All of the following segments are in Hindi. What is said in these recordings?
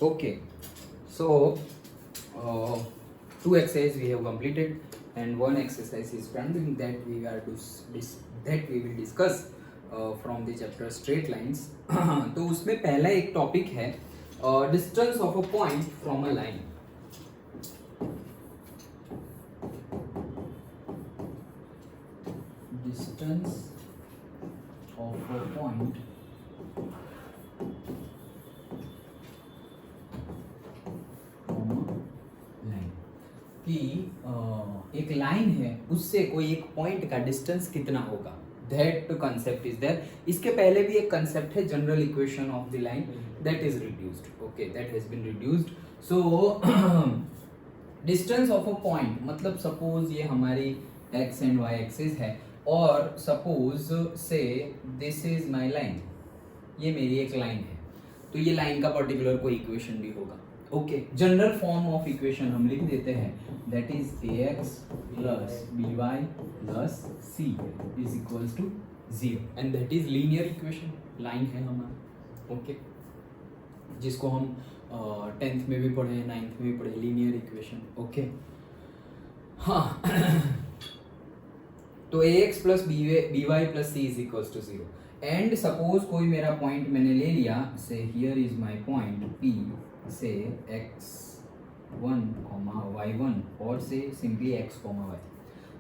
Okay, so 2 exercises we have completed and one exercise is pending that we are that we will discuss from the chapter straight lines. तो उसमें पहला एक टॉपिक है distance of a point from a line. Distance of a point कि एक लाइन है उससे कोई एक पॉइंट का डिस्टेंस कितना होगा, दैट कंसेप्ट इज देयर. इसके पहले भी एक कंसेप्ट है general equation of the line, that is reduced. Okay, that has been reduced. So distance of a point मतलब सपोज ये हमारी एक्स एंड वाई एक्सिस है और सपोज से दिस इज माय लाइन, ये मेरी एक लाइन है, तो ये लाइन का पर्टिकुलर कोई इक्वेशन भी होगा. Okay, general form of equation हम लिख देते हैं, that is ax plus by plus c is equals to 0 and that is linear equation. Line है हमारा. ओके, जिसको हम 10th में भी पढ़े, 9th में भी पढ़े, लीनियर इक्वेशन. ओके, हाँ. तो ax plus by plus c is equals to 0 and suppose कोई मेरा पॉइंट मैंने ले लिया, say here is my point p, say x1, y1 और से सिंपली x, y.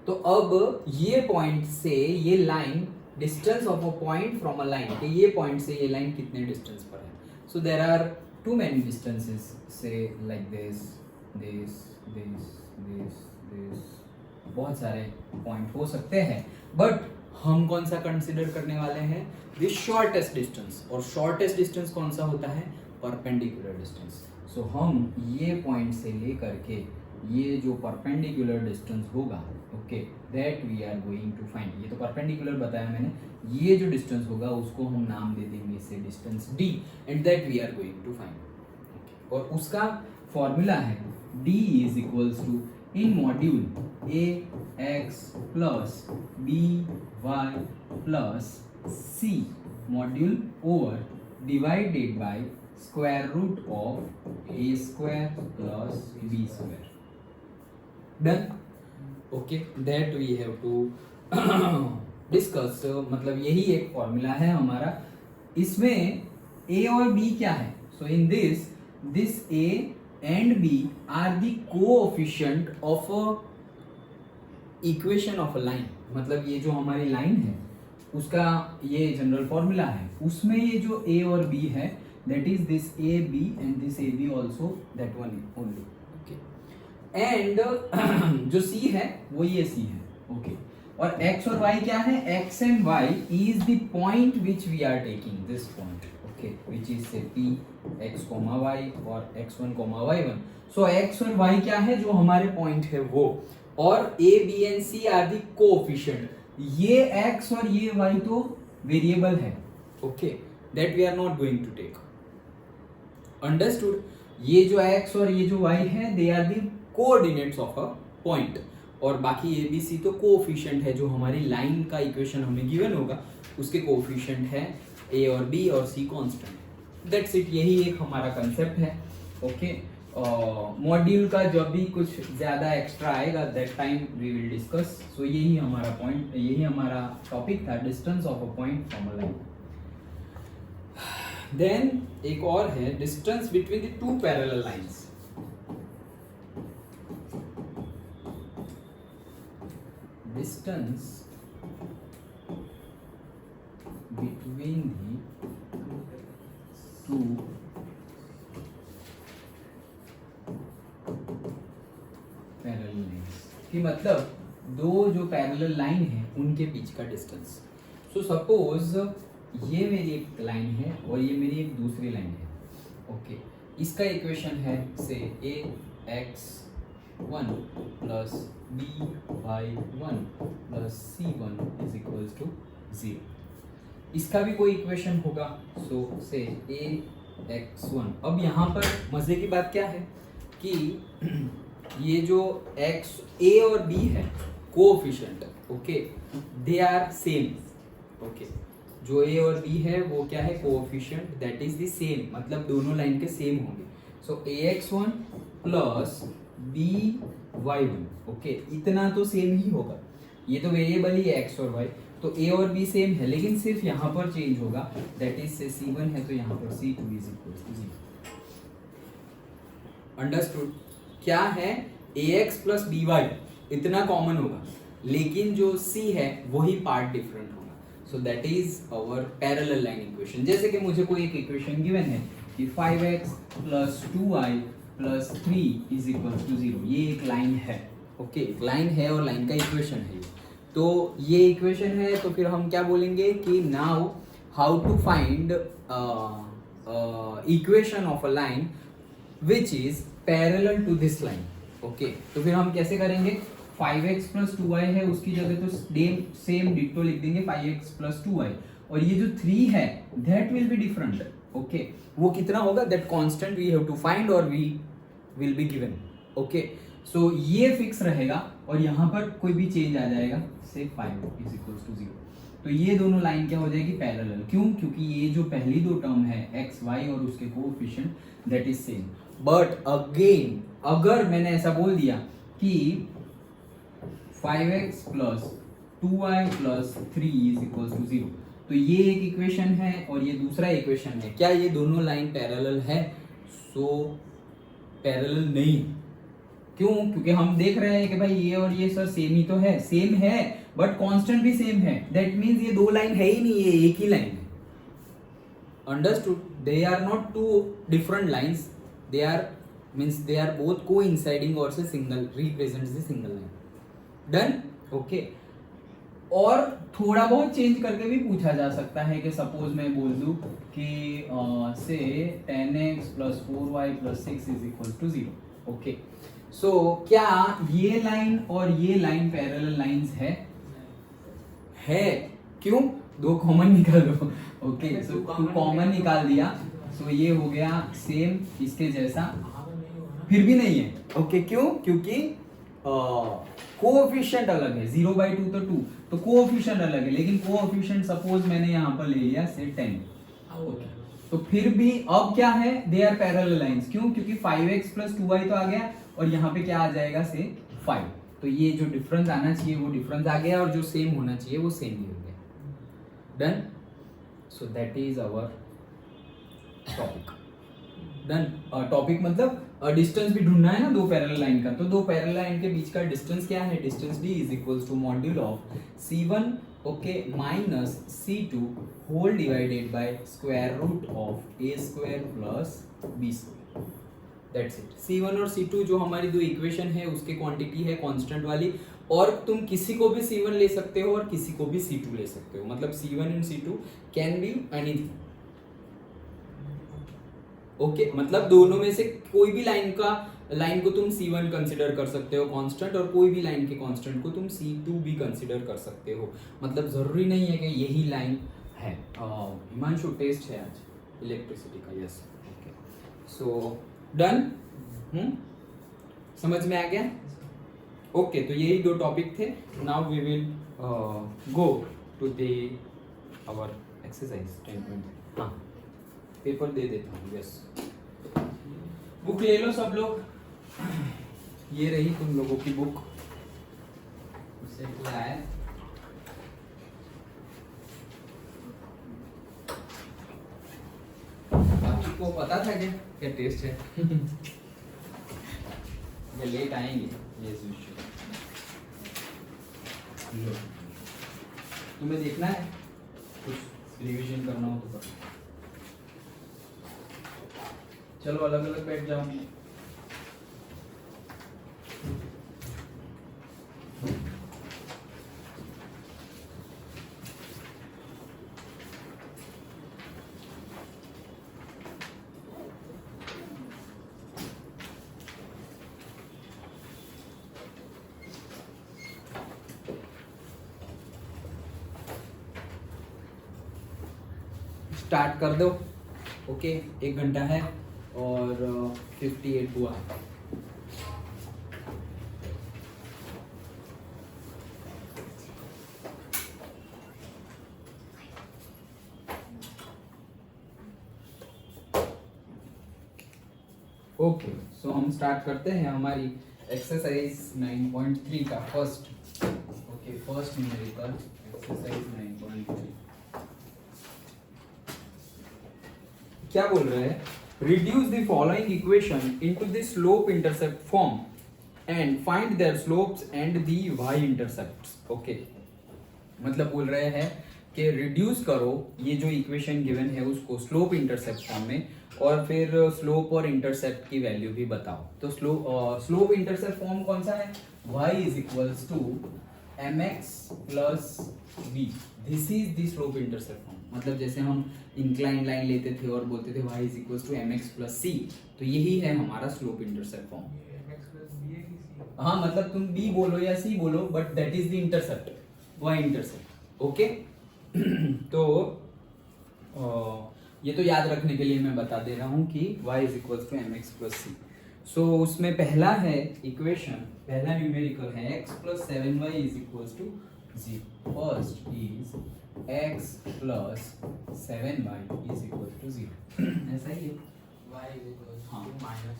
तो अब ये पॉइंट से ये line, distance of a point from a line, कि ये पॉइंट से ये लाइन कितने डिस्टेंस पर है. So there are too many distances, say like this, बहुत सारे पॉइंट हो सकते हैं, बट हम कौन सा कंसिडर करने वाले हैं, द शॉर्टेस्ट डिस्टेंस. और शॉर्टेस्ट डिस्टेंस कौन सा होता है, परपेंडिकुलर डिस्टेंस. सो हम ये पॉइंट से लेकर के ये जो परपेंडिकुलर डिस्टेंस होगा, okay, that we are going to find. ये तो परपेंडिकुलर बताया मैंने, ये जो डिस्टेंस होगा उसको हम नाम दे देंगे इसे distance d and that we are going to find. और उसका फॉर्मूला है d is equals to in module ax plus by plus c module over divided by square root of a square plus b square. Done? Okay, that we have to discuss. मतलब यही एक फॉर्मूला है हमारा. इसमें a और b क्या है? So in this a and b are the coefficient of a equation of a line. मतलब ये जो हमारी लाइन है उसका ये जनरल फॉर्मूला है, उसमें ये जो a और b है, that is this AB and this AB also, that one only. Okay, and जो C है वो ये C है. Okay, और X और Y क्या है, X and Y is the point which we are taking, this point. Okay, which is say P X, Y और X1, Y1. So X और Y क्या है, जो हमारे पॉइंट है वो, और A, B and C are the coefficient. ये X और ये Y तो वेरिएबल है. Okay, that we are not going to take. Understood. ये जो x और ये जो y है, they are the coordinates of a point, और बाकी ए बी सी तो कोएफिशिएंट है, जो हमारी लाइन का इक्वेशन हमें गिवन होगा उसके कोएफिशिएंट है a और b और c कांस्टेंट. That's it. यही एक हमारा कंसेप्ट है. ओके, मॉड्यूल का जब भी कुछ ज्यादा एक्स्ट्रा आएगा that time we will discuss. So यही हमारा पॉइंट, यही हमारा टॉपिक था, distance of a point from a line. Then एक और है distance between the two parallel lines. Distance between the two parallel lines, कि मतलब दो जो पैरेलल लाइन है उनके बीच का डिस्टेंस. सो सपोज ये मेरी एक लाइन है और ये मेरी एक दूसरी लाइन है. ओके, इसका इक्वेशन है say ax1 plus by1 plus c1 is equals to 0. इसका भी कोई इक्वेशन होगा, सो से ax1. अब यहाँ पर मजे की बात क्या है कि ये जो x a और b है coefficient, okay, they are same. Okay, जो a और b है वो क्या है, coefficient, that is the same, मतलब दोनों लाइन के सेम होंगे. सो ax1 प्लस by1, ओके, इतना तो सेम ही होगा, ये तो वेरिएबल ही है x और y, तो a और b सेम है, लेकिन सिर्फ यहाँ पर चेंज होगा, दैट इज से c1 है तो यहाँ पर c2 is equal to 0। Understood? क्या है, ax प्लस by इतना कॉमन होगा, लेकिन जो c है वही पार्ट डिफरेंट होगा, so that is our parallel line equation. जैसे कि मुझे कोई एक इक्वेशन गिवन है कि 5x plus 2y plus 3 is equal to 0, ये एक लाइन है, ओके, लाइन है और लाइन का इक्वेशन है, तो ये इक्वेशन है, तो फिर हम क्या बोलेंगे कि now how to find equation of a line which is parallel to this line, okay, तो फिर हम कैसे करेंगे, 5x प्लस 2y है उसकी जगह तो सेम डिट्टो लिख देंगे 5x प्लस 2y, और ये जो 3 है that will be different, okay, वो कितना होगा, that constant we have to find और we will be given, okay, so ये फिक्स रहेगा और यहाँ पर कोई भी चेंज आ जाएगा, से 5 इज इक्वल टू 0, तो ये दोनों लाइन क्या हो जाएगी, पैरेलल। क्यों? क्योंकि ये जो पहली दो टर्म है एक्स वाई और उसके coefficient that is same, but again अगर मैंने ऐसा बोल दिया कि 5x plus 2y plus 3 is equal to 0, तो ये एक इक्वेशन है और ये दूसरा इक्वेशन है, क्या ये दोनों लाइन पैरेलल है? सो पैरेलल नहीं। क्यों? क्योंकि हम देख रहे हैं कि भाई ये और ये सर सेम ही तो है, सेम है बट कांस्टेंट भी सेम है, दैट मींस ये दो लाइन है ही नहीं, ये एक ही लाइन है। Understood? They are not two different lines, they are both coinciding or say single represents the single line। done? okay, और थोड़ा बहुत चेंज करके भी पूछा जा सकता है कि सपोज मैं बोल दूं कि से 10x plus 4y plus 6 is equal to 0, okay, so क्या ये लाइन और ये लाइन पैरेलल लाइंस है? क्यों? दो कॉमन निकाल दो, ओके, सो टू कॉमन निकाल दिया, सो ये हो गया सेम इसके जैसा, फिर भी नहीं है, ओके, क्यों? क्योंकि कोएफिशिएंट अलग है, 0/2 तो 2, तो कोएफिशिएंट अलग है, लेकिन कोएफिशिएंट सपोज मैंने यहाँ पर ले लिया से 10, ओके, तो फिर भी अब क्या है, दे आर पैरेलल लाइंस। क्यों? क्योंकि 5x प्लस 2y तो आ गया और यहाँ पे क्या आ जाएगा से 5, तो ये जो डिफरेंस आना चाहिए वो डिफरेंस आ गया और जो सेम होना चाहिए वो सेम ही हो गया। Done? So that is our topic. Done? Topic मतलब डिस्टेंस भी ढूंढना है ना दो पैरेलल लाइन का, तो दो पैरेलल लाइन के बीच का डिस्टेंस क्या है? Distance d is equals to module of c1, okay, minus c2 whole divided by square root of a square plus b square, that's it. c1 और c2 जो हमारी दो इक्वेशन है उसके क्वांटिटी है कांस्टेंट वाली, और तुम किसी को भी c1 ले सकते हो और किसी को भी c2 ले सकते हो, मतलब c1 and c2 can be anything, okay, मतलब दोनों में से कोई भी लाइन को तुम c1 कंसिडर कर सकते हो कांस्टेंट, और कोई भी लाइन के कांस्टेंट को तुम c2 भी कंसिडर कर सकते हो, मतलब जरूरी नहीं है कि यही लाइन है। हिमांशु टेस्ट है आज इलेक्ट्रिसिटी का, यस, ओके, सो डन? समझ में आ गया? ओके, तो यही दो टॉपिक थे। Now we will go to the our exercise 10.3। हाँ, पेपर दे देता हूँ, यस, बुक ले लो सब लोग, ये रही तुम लोगों की बुक, उससे क्या है, आपको पता था क्या टेस्ट है? ये लेट आएंगे, ये तुम्हें देखना है, कुछ रिवीजन करना हो तो करो। चलो अलग अलग बैठ जाओ। स्टार्ट कर दो, ओके, 1 घंटा है और 58 हुआ है। ओके, सो हम स्टार्ट करते हैं हमारी एक्सरसाइज 9.3 का फर्स्ट न्यूमेरिकल एक्सरसाइज 9.3। क्या बोल रहे हैं? Reduce the following equation into the slope intercept form and find their slopes and the Y intercepts. Okay, मतलब बोल रहे हैं कि रिड्यूस करो ये जो इक्वेशन गिवन है उसको स्लोप इंटरसेप्ट फॉर्म में, और फिर स्लोप और इंटरसेप्ट की वैल्यू भी बताओ। तो स्लोप इंटरसेप्ट फॉर्म कौन सा है? y is equals to mx plus v। This is the slope intercept form. मतलब जैसे हम इंक्लाइन लाइन लेते थे और बोलते थे y is equals to mx plus c, तो यही है हमारा स्लोप इंटरसेप्ट फॉर्म। हाँ, मतलब तुम b बोलो या c बोलो, but that is the intercept, y intercept. Okay तो ये तो याद रखने के लिए मैं बता दे रहा हूँ कि y is equal to m x plus c. So उसमें पहला है इक्वेशन, पहला न्यूमेरिकल है x plus 7y is equal to 0। First is x plus 7y is equal to 0। ऐसा ही है, y इज इक्वल हाँ। To minus.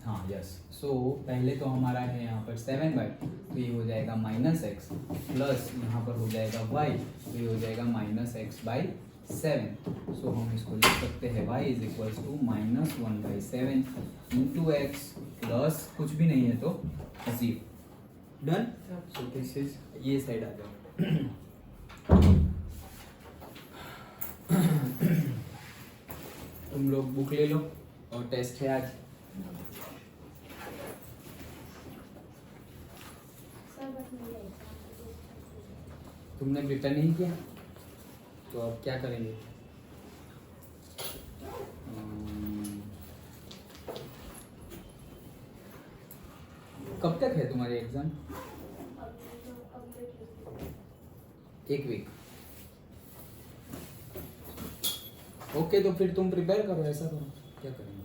हाँ यस। सो पहले तो हमारा है यहाँ पर 7y, तो ये हो जाएगा माइनस एक्स, प्लस यहाँ पर हो जाएगा y, तो ये हो जाएगा माइनस एक्स बाई 7। सो हम इसको लिख सकते हैं y is equal to minus 1/7 into x plus कुछ भी नहीं है तो 0। डन। सो दिस इज, ये साइड आ जाओ। तुम लोग बुक ले लो और टेस्ट है आज। तुमने रिटर्न नहीं किया तो अब क्या करेंगे? कब तक है तुम्हारी एग्जाम? एक वीक। ओके, तो फिर तुम प्रिपेयर करो, ऐसा करो, क्या करेंगे?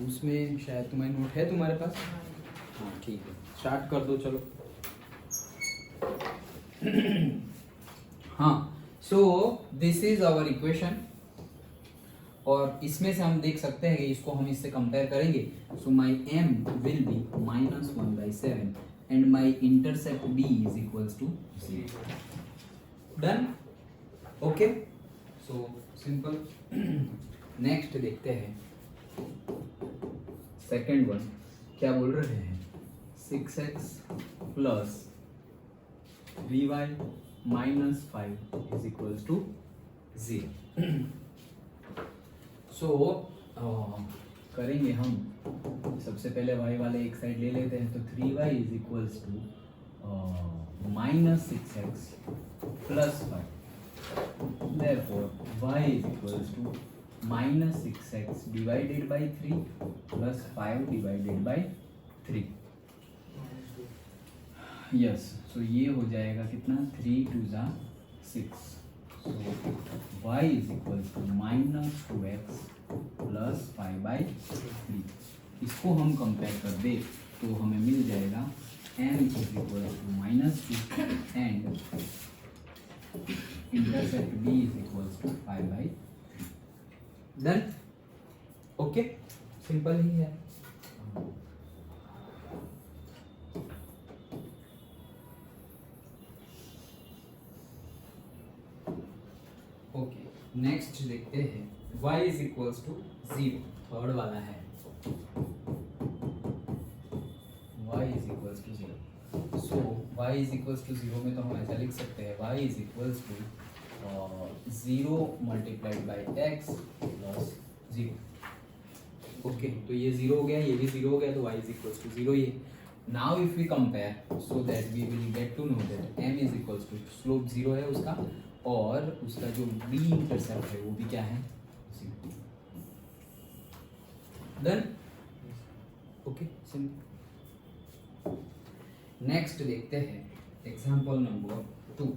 उसमें शायद तुम्हारी नोट है तुम्हारे पास? हाँ ठीक है, स्टार्ट कर दो चलो। हाँ, so this is our equation, और इसमें से हम देख सकते हैं कि इसको हम इससे कंपेयर करेंगे। So my m will be minus 1/7 and my intercept b is equals to 0। Done. Okay, so simple. Next देखते हैं सेकेंड वन। क्या बोल रहे हैं? 6x plus 3y minus 5 is equals to 0। So करेंगे हम, सबसे पहले y वाले एक साइड ले लेते हैं, तो 3y is equals to minus 6x plus 5। therefore y is equals to minus 6x divided by 3 plus 5 divided by 3। yes, so ये हो जाएगा कितना? 3 2 जा 6। so y is equals to minus 2x plus 5 by 3। इसको हम कंपेयर कर दे तो हमें मिल जाएगा m is equals to minus 2 and intercept b is equals to 5 by 3। Done. Okay, simple ही है। ओके, नेक्स्ट देखते हैं y is equals to 0, third वाला है। y is equals to 0। So y is equals to 0 में तो हम ऐसा लिख सकते हैं y is equals to 0 multiplied by x plus 0। Okay, तो ये 0 हो गया, ये भी 0 हो गया, तो y is equals to 0 ये। Now if we compare so that we will get to know that m is equals to slope 0 है उसका, और उसका जो b इंटरसेप्ट है वो भी क्या है? 0। डन। Okay, simple. नेक्स्ट देखते हैं example number 2।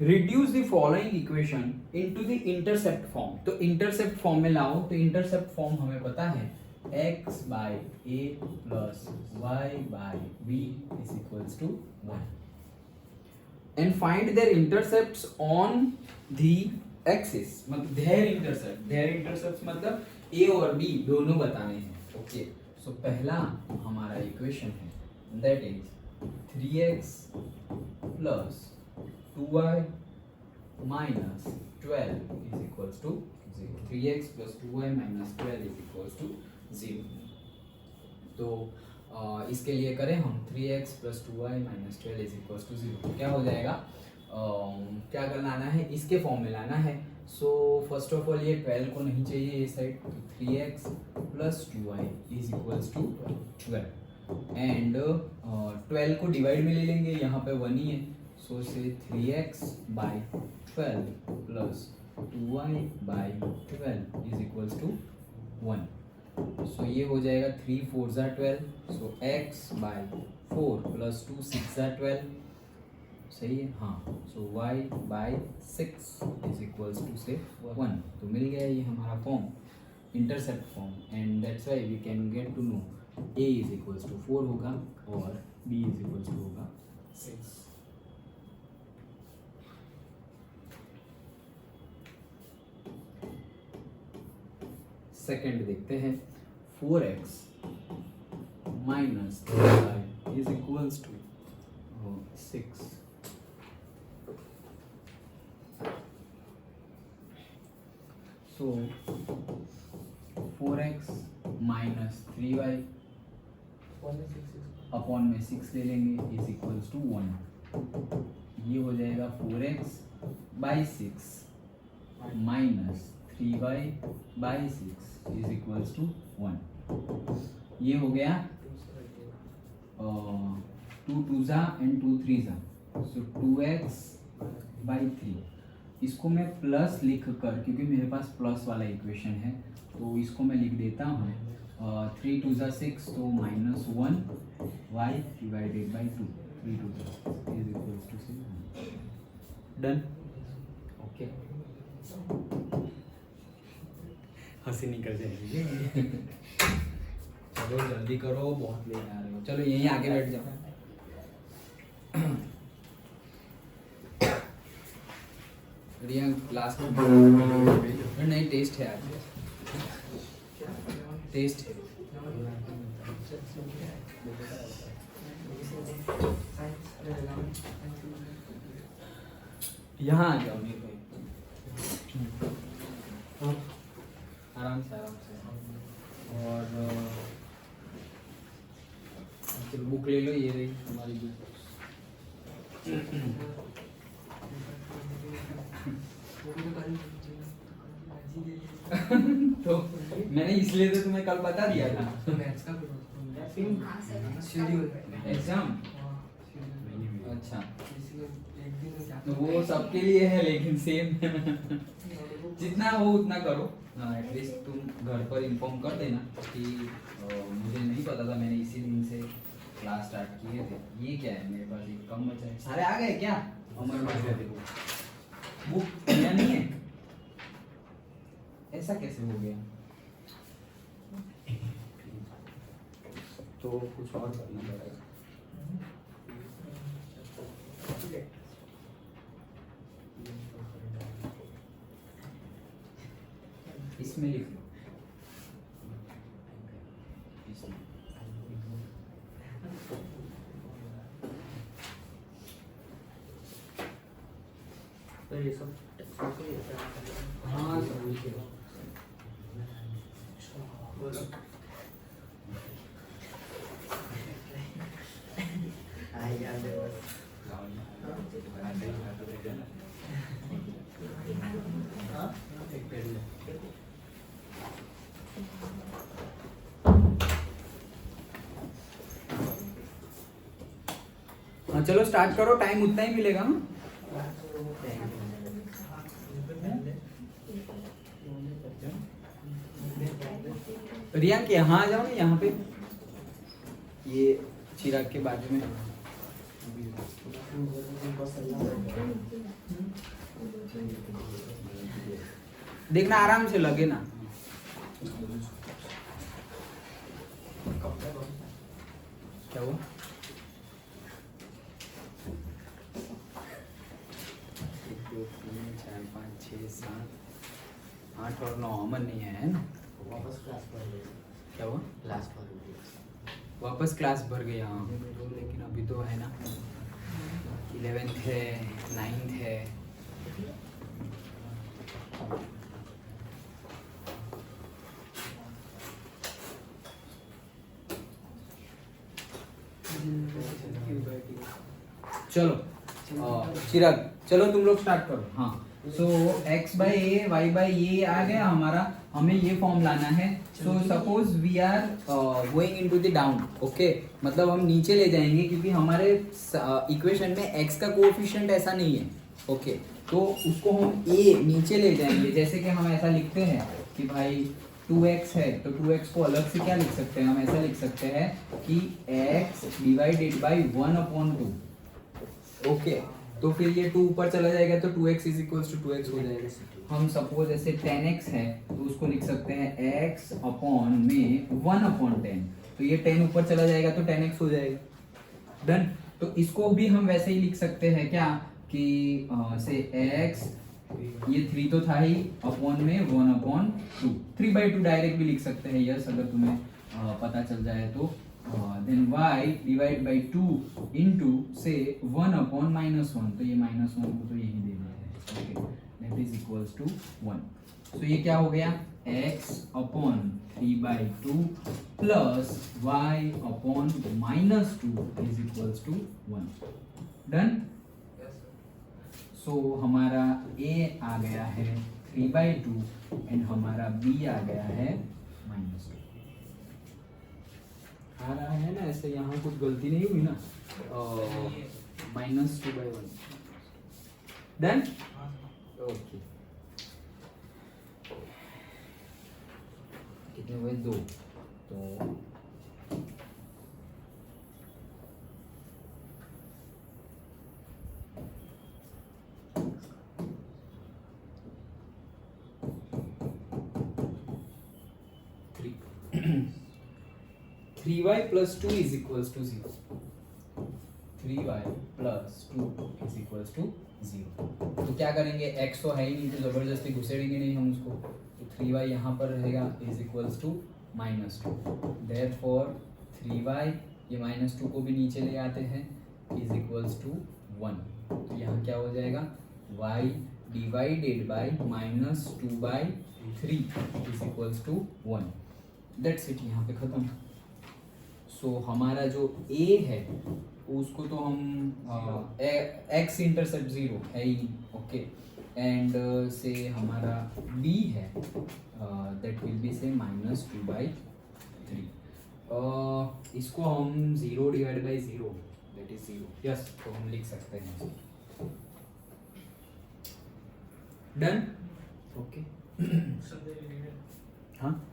Reduce the following equation into the intercept form. तो इंटरसेप्ट फॉर्म में लाओ, तो इंटरसेप्ट फॉर्म हमें पता है x by a plus y by b is equals to 1. And find their intercepts on the axis. मतलब their intercepts मतलब a और b दोनों बताने हैं. Okay. So पहला हमारा इक्वेशन है that is 3x plus 2y minus 12 is equals to 0. 3x plus 2y minus 12 is equals to 0. तो इसके लिए करें हम 3x plus 2y minus 12 is equals to 0. तो क्या हो जाएगा? क्या करना आना है? इसके फॉर्म में लाना है. सो फर्स्ट ऑफ ऑल ये 12 को नहीं चाहिए ये साइड, तो 3x plus 2y is equals to 12 and 12 को डिवाइड में ले लेंगे, यहाँ पे 1 ही है. सो से 3x by 12 plus 2y by 12 is equals to 1. सो ये हो जाएगा 3 4 ज़ा 12. सो x by 4 plus 2 6 ज़ा 12. सही है? हाँ. सो y by 6 is equals to से 1. तो मिल गया ये हमारा form, intercept form. And that's why we can get to know a is equals to 4 होगा और b is equals to होगा 6. सेकेंड देखते हैं. 4x minus 3y is equals to 6. So 4x minus 3y upon में 6 ले लेंगे is equals to 1. ये हो जाएगा 4x by 6 minus 3y by 6 is equals to 1. ये हो गया 2 2 ज़ा एंड 2 3 ज़ा. सो 2x by 3. इसको मैं प्लस लिख कर, क्योंकि मेरे पास प्लस वाला इक्वेशन है, तो इसको मैं लिख देता हूँ 3 2 ज़ा 6, तो -1 y डिवाइडेड बाई 2. 3 2 ज़ा is equals to 6. Done. Okay. हंसी निकल जाएगी. चलो जल्दी करो, बहुत लेट आ रहे हो. चलो यहीं आगे बैठ जाओ. लास्ट नहीं, टेस्ट है आज. टेस्ट है. यहाँ आ जाओ. नहीं भाई, आराम से आराम से. और चलो बुक ले लो. ये रही हमारी बुक. तो मैंने इसलिए तो तुम्हें कल बता दिया था. एग्जाम. अच्छा, तो वो सबके लिए है लेकिन सेम. जितना हो उतना करो. एटलीस्ट तुम घर पर इन्फॉर्म कर देना कि मुझे नहीं पता था, मैंने इसी दिन से क्लास स्टार्ट किए थे. ये क्या है मेरे पास? एक कम बचा है. सारे आ गए क्या? हमारे पास बुक या नहीं है? ऐसा कैसे हो गया? तो कुछ और करना पड़ेगा. इसमें लिख लो. तो ये सब हाँ सब लिखे. हाँ चलो स्टार्ट करो. टाइम उतना ही मिलेगा. रियांक यहाँ आ जाओ ना, यहाँ पे ये चिराग के बाजू में. देखना आराम से लगे ना. क्या हुआ? एक दो तीन चार पाँच छः सात आठ और 9 अमन नहीं है ना? वापस क्लास पर गए। क्या हुआ? क्लास पर गए। वापस क्लास भर गया हाँ, लेकिन अभी तो है ना 11th है 9th है। चलो चिराग चलो तुम लोग स्टार्ट करो। हाँ so x by a y by ये आ गया हमारा, हमें ये फॉर्म लाना है। So suppose we are going into the down, okay, मतलब हम नीचे ले जाएंगे क्योंकि हमारे इक्वेशन में x का कोएफिशिएंट ऐसा नहीं है, ओके तो उसको हम a नीचे ले जाएंगे। जैसे कि हम ऐसा लिखते हैं कि भाई 2x है तो 2x को अलग से क्या लिख सकते हैं, हम ऐसा लिख सकते हैं कि x डिवाइडेड बाई 1/2, ओके तो फिर ये 2 ऊपर चला जाएगा तो 2x is equals to 2x हो जाएगा। हम सपोज ऐसे 10x है तो उसको लिख सकते हैं x अपॉन में 1/10, तो ये 10 ऊपर चला जाएगा तो 10x हो जाएगा। डन। तो इसको भी हम वैसे ही लिख सकते हैं क्या कि से x ये 3 तो था ही अपॉन में 1/2, 3/2 डायरेक्ट भी लिख सकते हैं यस, अगर तुम्हें पता चल जाए तो। Then y divide by 2 into say 1/-1, तो ये -1 को तो यही दे देते हैं, okay that is equals to 1। तो ये क्या हो गया x upon 3/2 plus y upon -2 is equals to 1। Done. So हमारा a आ गया है 3/2 एंड हमारा b आ गया है -2। आ रहा है ना ऐसे, यहाँ कुछ गलती नहीं हुई ना? -2/1। डन। ओके कितने हुए? 2। तो three y plus 2 is equals to 0। 3y plus 2 is equals to 0। तो क्या करेंगे, x तो है ही नहीं तो जबरदस्ती घुसेड़ेंगे नहीं हम उसको, तो 3y यहाँ पर रहेगा is equals to -2। Therefore 3y ये -2 को भी नीचे ले आते हैं इज इक्वल्स टू 1। तो यहाँ क्या हो जाएगा y divided by -2/3 is equals to 1। That's it, यहाँ पे खत्म। सो हमारा जो a है उसको तो हम x इंटरसेप्ट 0 है ही, ओके एंड से हमारा b है दैट विल बी से -2/3। इसको हम 0 divide by 0 that is 0, yes तो हम लिख सकते हैं। डन। ओके हाँ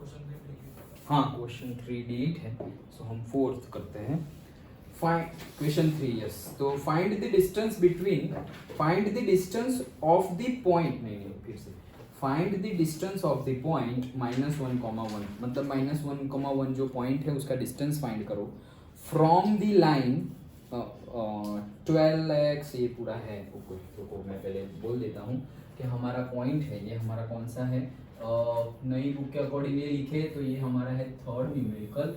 हाँ क्वेश्चन 3 डिलीट है, सो हम 4th करते हैं। फाइंड क्वेश्चन 3, यस तो find the distance between, find the distance of the point, नहीं फिर से find the distance of the point -1,1, मतलब -1,1 जो पॉइंट है उसका डिस्टेंस फाइंड करो फ्रॉम द लाइन 12x, ये पूरा है ओके। तो मैं पहले बोल देता हूँ कि हमारा पॉइंट है ये हमारा कौन सा है, नई बुक के अकॉर्डिंग ये लिखे तो ये हमारा है 3rd न्यूमेरिकल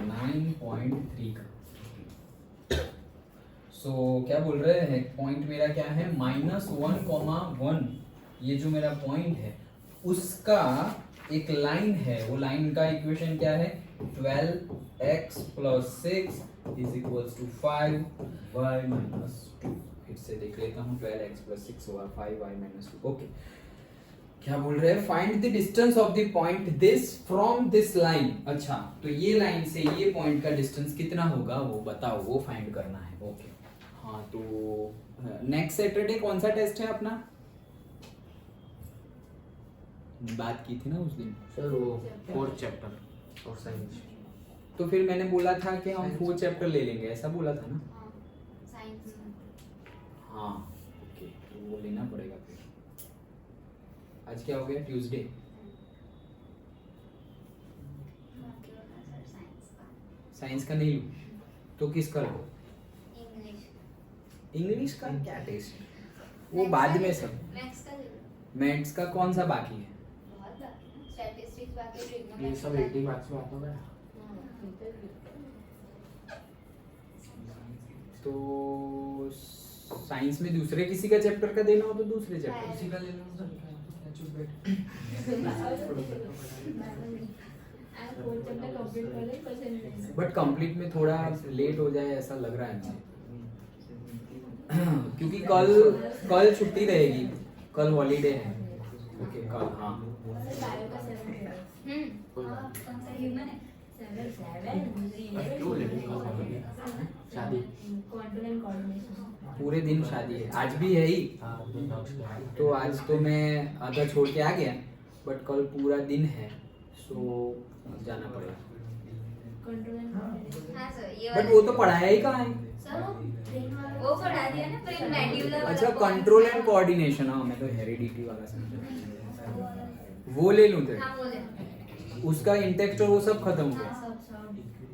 9.3 का। सो क्या बोल रहे हैं, पॉइंट मेरा क्या है -1,1, ये जो मेरा पॉइंट है उसका एक लाइन है, वो लाइन का इक्वेशन क्या है 12x + 6 is equals to 5y -2। फिर से देख लेता हूँ 12x + 6 होगा 5y -2, ओके। क्या बोल रहे हैं, find the distance of the point this from this line. अच्छा तो ये लाइन से ये पॉइंट का डिस्टेंस कितना होगा वो बताओ, वो फाइंड करना है, ओके। हाँ तो नेक्स्ट सैटरडे कौन सा टेस्ट है अपना, बात की थी ना उस दिन सर वो 4th चैप्टर ऑफ साइंस। तो फिर मैंने बोला था कि हम 4th चैप्टर ले लेंगे, ऐसा बोला था ना? साइंस। हाँ ओके तो वो लेना पड़ेगा फिर। आज क्या हो गया, ट्यूसडे। साइंस का नहीं लूँ, तो किसका लो? इंग्लिश इंग्लिश का क्या टेस्ट? वो बाद में सब। मैथ्स का ले लो। मैथ्स का कौन सा बाकी है? बहुत बाकी है, स्टैटिस्टिक्स बाकी है, ये ट्रिग्नोमेट्री सब 80 मार्क्स में आता है। तो साइंस में दूसरे किसी का चैप्टर का देना हो तो दूसरे चैप्टर किसी का ले लो तो चुप बैठ। बट कंप्लीट में थोड़ा लेट हो जाए ऐसा लग रहा है मुझे क्योंकि कल छुट्टी रहेगी, कल हॉलीडे है। ओके कल हाँ कोई बात कौन सा ह्यूमन है? क्यों लेकिन शादी पूरे दिन शादी है, आज भी है ही। हाँ तो आज तो मैं आधा छोड़ के आ गया, बट कल पूरा दिन है, सो जाना पड़ेगा। हाँ सर, ये बट वो तो पढ़ाया ही कहाँ है? सर वो पढ़ा दिया ना, प्री मेड्यूलर वाला। अच्छा कंट्रोल एंड कोऑर्डिनेशन, हाँ मैं तो हेरिडिटी वाला समझा। वो ले लूँ तेरे? हाँ वो ले। उसका इंटेक्स्ट और वो सब खत्म हो हाँ गया।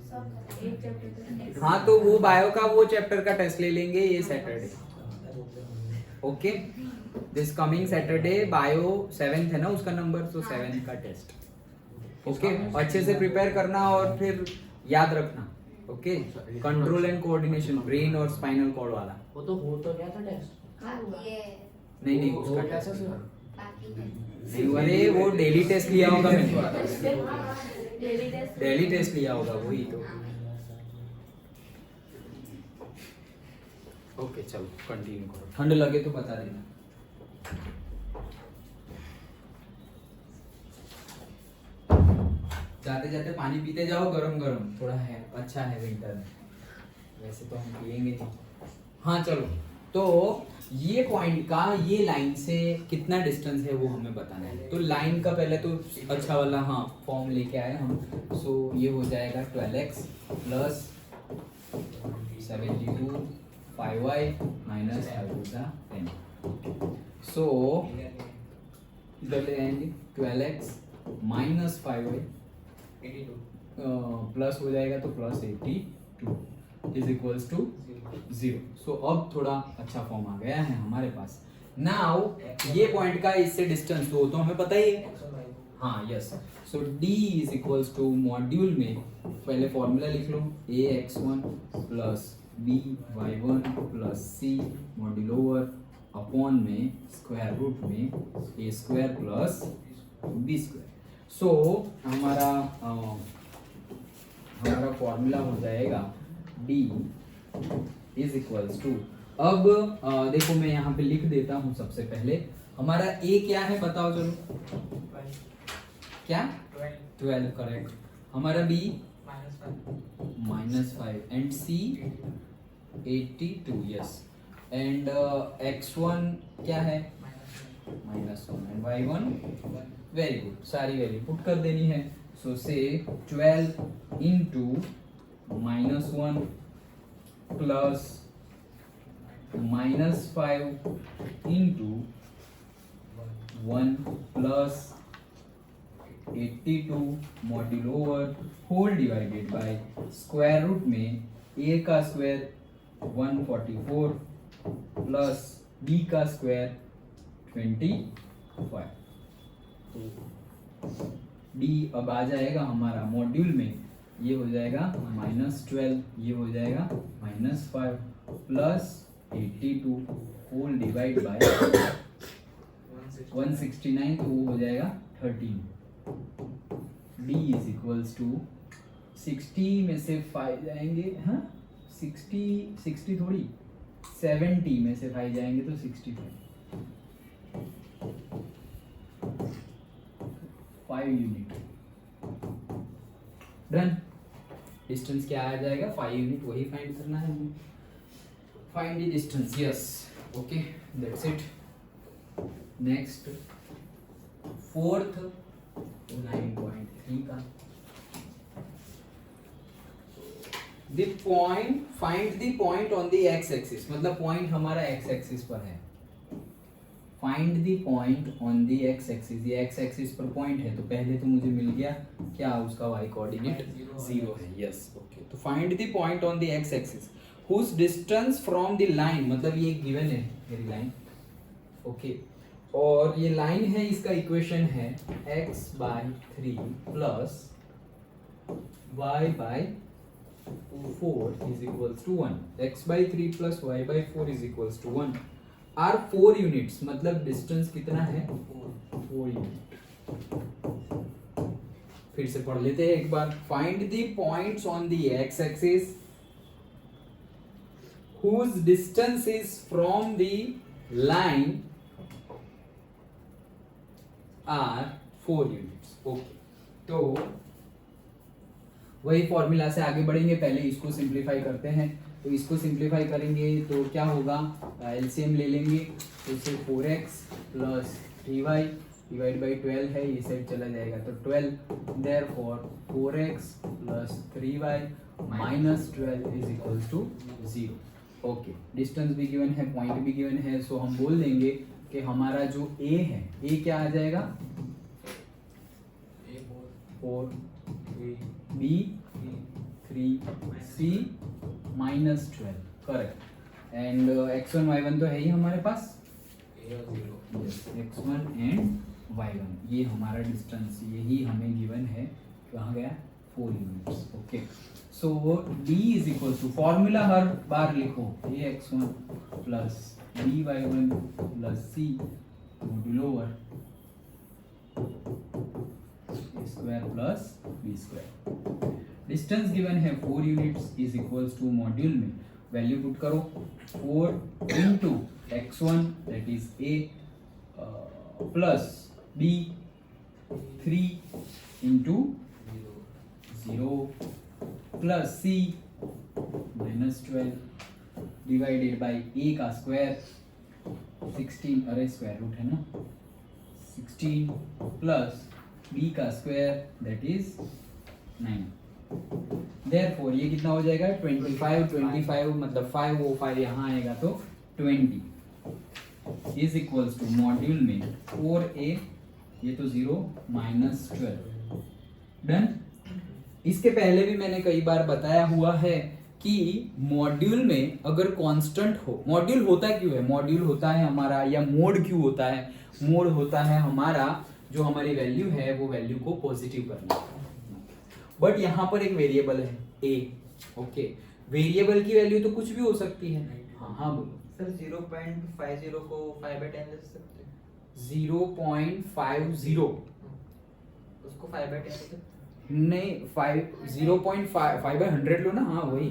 सब एक चैप्टर तो हाँ तो वो बायो का वो चैप्टर का टेस्ट ले लेंगे ये Saturday. Okay this coming Saturday bio 7th है ना उसका नंबर, तो 7th का टेस्ट। ओके अच्छे से प्रिपेयर करना और फिर याद रखना। Okay control and coordination, brain और स्पाइनल कॉर्ड वाला। वो तो हो तो गया था टेस्ट। बाकी है, नहीं वो उसका कैसा टेस्ट था? बाकी है। नहीं, अरे वो डेली टेस्ट लिया होगा मैंने, डेली टेस्ट डेली टेस्ट लिया होगा वही तो। ओके चलो कंटिन्यू करो, ठंड लगे तो बता देना। जाते जाते पानी पीते जाओ, गरम गरम थोड़ा है, अच्छा है विंटर में, वैसे तो हम पियेंगे नहीं। हाँ चलो, तो ये पॉइंट का ये लाइन से कितना डिस्टेंस है वो हमें बताना है। तो लाइन का पहले तो अच्छा वाला हाँ फॉर्म लेके आए हम। सो ये हो जाएगा 12x प्लस 72 5y माइनस 5 10। सो इधर ले आएंगे 12x माइनस 5y 82 प्लस हो जाएगा तो प्लस 82 इज इक्वल्स टू 0। सो अब थोड़ा अच्छा फॉर्म आ गया है हमारे पास। नाउ ये पॉइंट का इससे डिस्टेंस तो हमें पता ही है। हाँ yes, so d is equals to module में पहले फॉर्मूला लिख लो, ax1 plus by1 plus c module over upon में स्क्वायर रूट में a square plus b square. So हमारा फॉर्मूला हो जाएगा d इज इक्वल्स टू, अब देखो मैं यहाँ पे लिख देता हूँ सबसे पहले हमारा a क्या है बताओ चलो, क्या 12 करेक्ट, हमारा b -5 and c 82 yes, and x1 क्या है -1 एंड y1 वेरी गुड, सारी वैल्यू पुट कर देनी है। So say 12 into -1 plus -5 into 1 plus 82 module over whole divided by square root में a का स्क्वायर 144 प्लस b का स्क्वायर 25। d अब आ जाएगा हमारा मॉड्यूल में, ये हो जाएगा -12, ये हो जाएगा -5 प्लस 82 होल डिवाइड बाय 169, तो वो हो जाएगा 13। d इज इक्वल्स टू 60 में से 5 जाएंगे, हाँ 60 थोड़ी 70 में से 5 जाएंगे तो 5 यूनिट डन। डिस्टेंस क्या आ जाएगा 5 यूनिट, वही फाइंड करना है हमें। Find the distance, yes okay that's it. Next 4th 9.3 का the point, find the point on the x axis, मतलब पॉइंट हमारा x axis पर है। Find the point on the x axis, ये एक्स एक्सिस पर पॉइंट है तो पहले तो मुझे मिल गया क्या, उसका वाई कोऑर्डिनेट 0 है, यस ओके। तो find the point on the x axis whose distance from the line, मतलब ये गिवन है मेरी लाइन, ओके, और ये लाइन है, इसका इक्वेशन है x/3 plus y/4 is equals to 1, x/3 plus y/4 is equals to 1 are 4 units, मतलब डिस्टेंस कितना है 4 यूनिट। फिर से पढ़ लेते हैं एक बार, find the points on the x axis whose distance is from the line are 4 units, okay. तो वही फॉर्मूला से आगे बढ़ेंगे, पहले इसको सिंप्लीफाई करते हैं। तो इसको सिंप्लीफाई करेंगे तो क्या होगा, एलसीएम ले लेंगे तो इसे 4x plus 3y divide by 12 है, ये साइड चला जाएगा तो 12, therefore 4x plus 3y minus 12 is equals to 0, okay. Distance भी गिवन है, पॉइंट भी गिवन है, सो हम बोल देंगे कि हमारा जो a है, a क्या आ जाएगा 4, b 3, c minus 12, correct. And x1 y1 तो है ही हमारे पास, x1 एंड y1, ये हमारा डिस्टेंस, यही हमें गिवन है, कहाँ गया 4 units, okay. So d is equal to, formula हर बार लिखो, ax1 plus by1 plus c modulo over a square plus b square. Distance given है 4 units is equals to, module में वैल्यू पुट करो 4 into x1 that is a plus b 3 into 0 plus c minus 12 divided by a का स्क्वायर 16, अरे स्क्वायर रूट है ना, 16 प्लस b का स्क्वायर दैट इज 9, देयरफॉर ये कितना हो जाएगा 25 मतलब 5 वो 5 यहाँ आएगा तो 20 इज इक्वल्स टू, मॉड्यूल में 4a, ये तो 0 माइनस 12, डन। इसके पहले भी मैंने कई बार बताया हुआ है कि मॉड्यूल में अगर कांस्टेंट हो, मॉड्यूल होता क्यों है, मॉड्यूल होता है हमारा, या मोड क्यों होता है, मोड होता है हमारा जो हमारी वैल्यू है वो वैल्यू को पॉजिटिव करना, बट यहाँ पर एक वेरिएबल है a, ओके। वेरिएबल की वैल्यू तो कुछ भी हो सकती है, हाँ हाँ बोलो सर 0.50 को 5/10 लिख सकते हैं, 0.50 उसको 5/10 लिख सकते हैं, नहीं 0.5/100 लो ना, हाँ वही,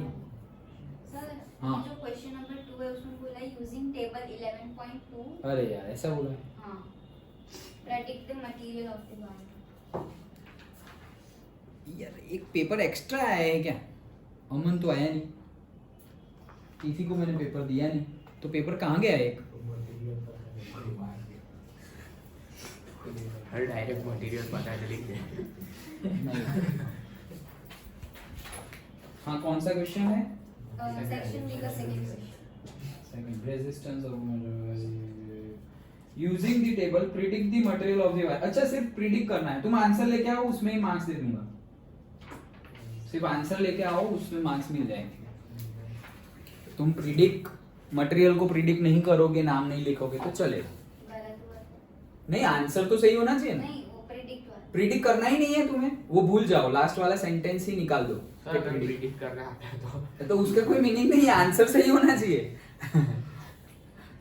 सर हाँ। जो क्वेश्चन नंबर 2 है उसमें बोला यूजिंग टेबल 11.2, अरे यार ऐसा बोला है, हाँ, predict the material of the bound. यार एक पेपर एक्स्ट्रा आया है क्या, अमन तो आया नहीं, किसी को मैंने पेपर दिया नहीं, तो पेपर कहाँ गया एक, हर डायरेक्ट मटेरियल पता है लिख दे। हाँ कौन सा क्वेश्चन है, सेक्शन बी का second question, second, resistance using the table predict the material of the wire. अच्छा सिर्फ प्रिडिक्ट करना है, तुम आंसर लेके आओ उसमें ही मार्क्स दे दूंगा, सिर्फ आंसर लेके आओ उसमें मार्क्स मिल जाएंगे। तुम प्रिडिक्ट मटेरियल को प्रिडिक्ट नहीं करोगे, नाम नहीं लिखोगे तो चलेगा, गलत हुआ था। नहीं आंसर तो सही होना चाहिए ना, नहीं वो प्रेडिक्ट वाला, प्रिडिक्ट करना ही नहीं है तुम्हें, वो भूल जाओ, लास्ट वाला सेंटेंस ही निकाल दो, सर अगर प्रिडिक्ट करना आता है तो उसका कोई मीनिंग नहीं है, आंसर सही होना चाहिए।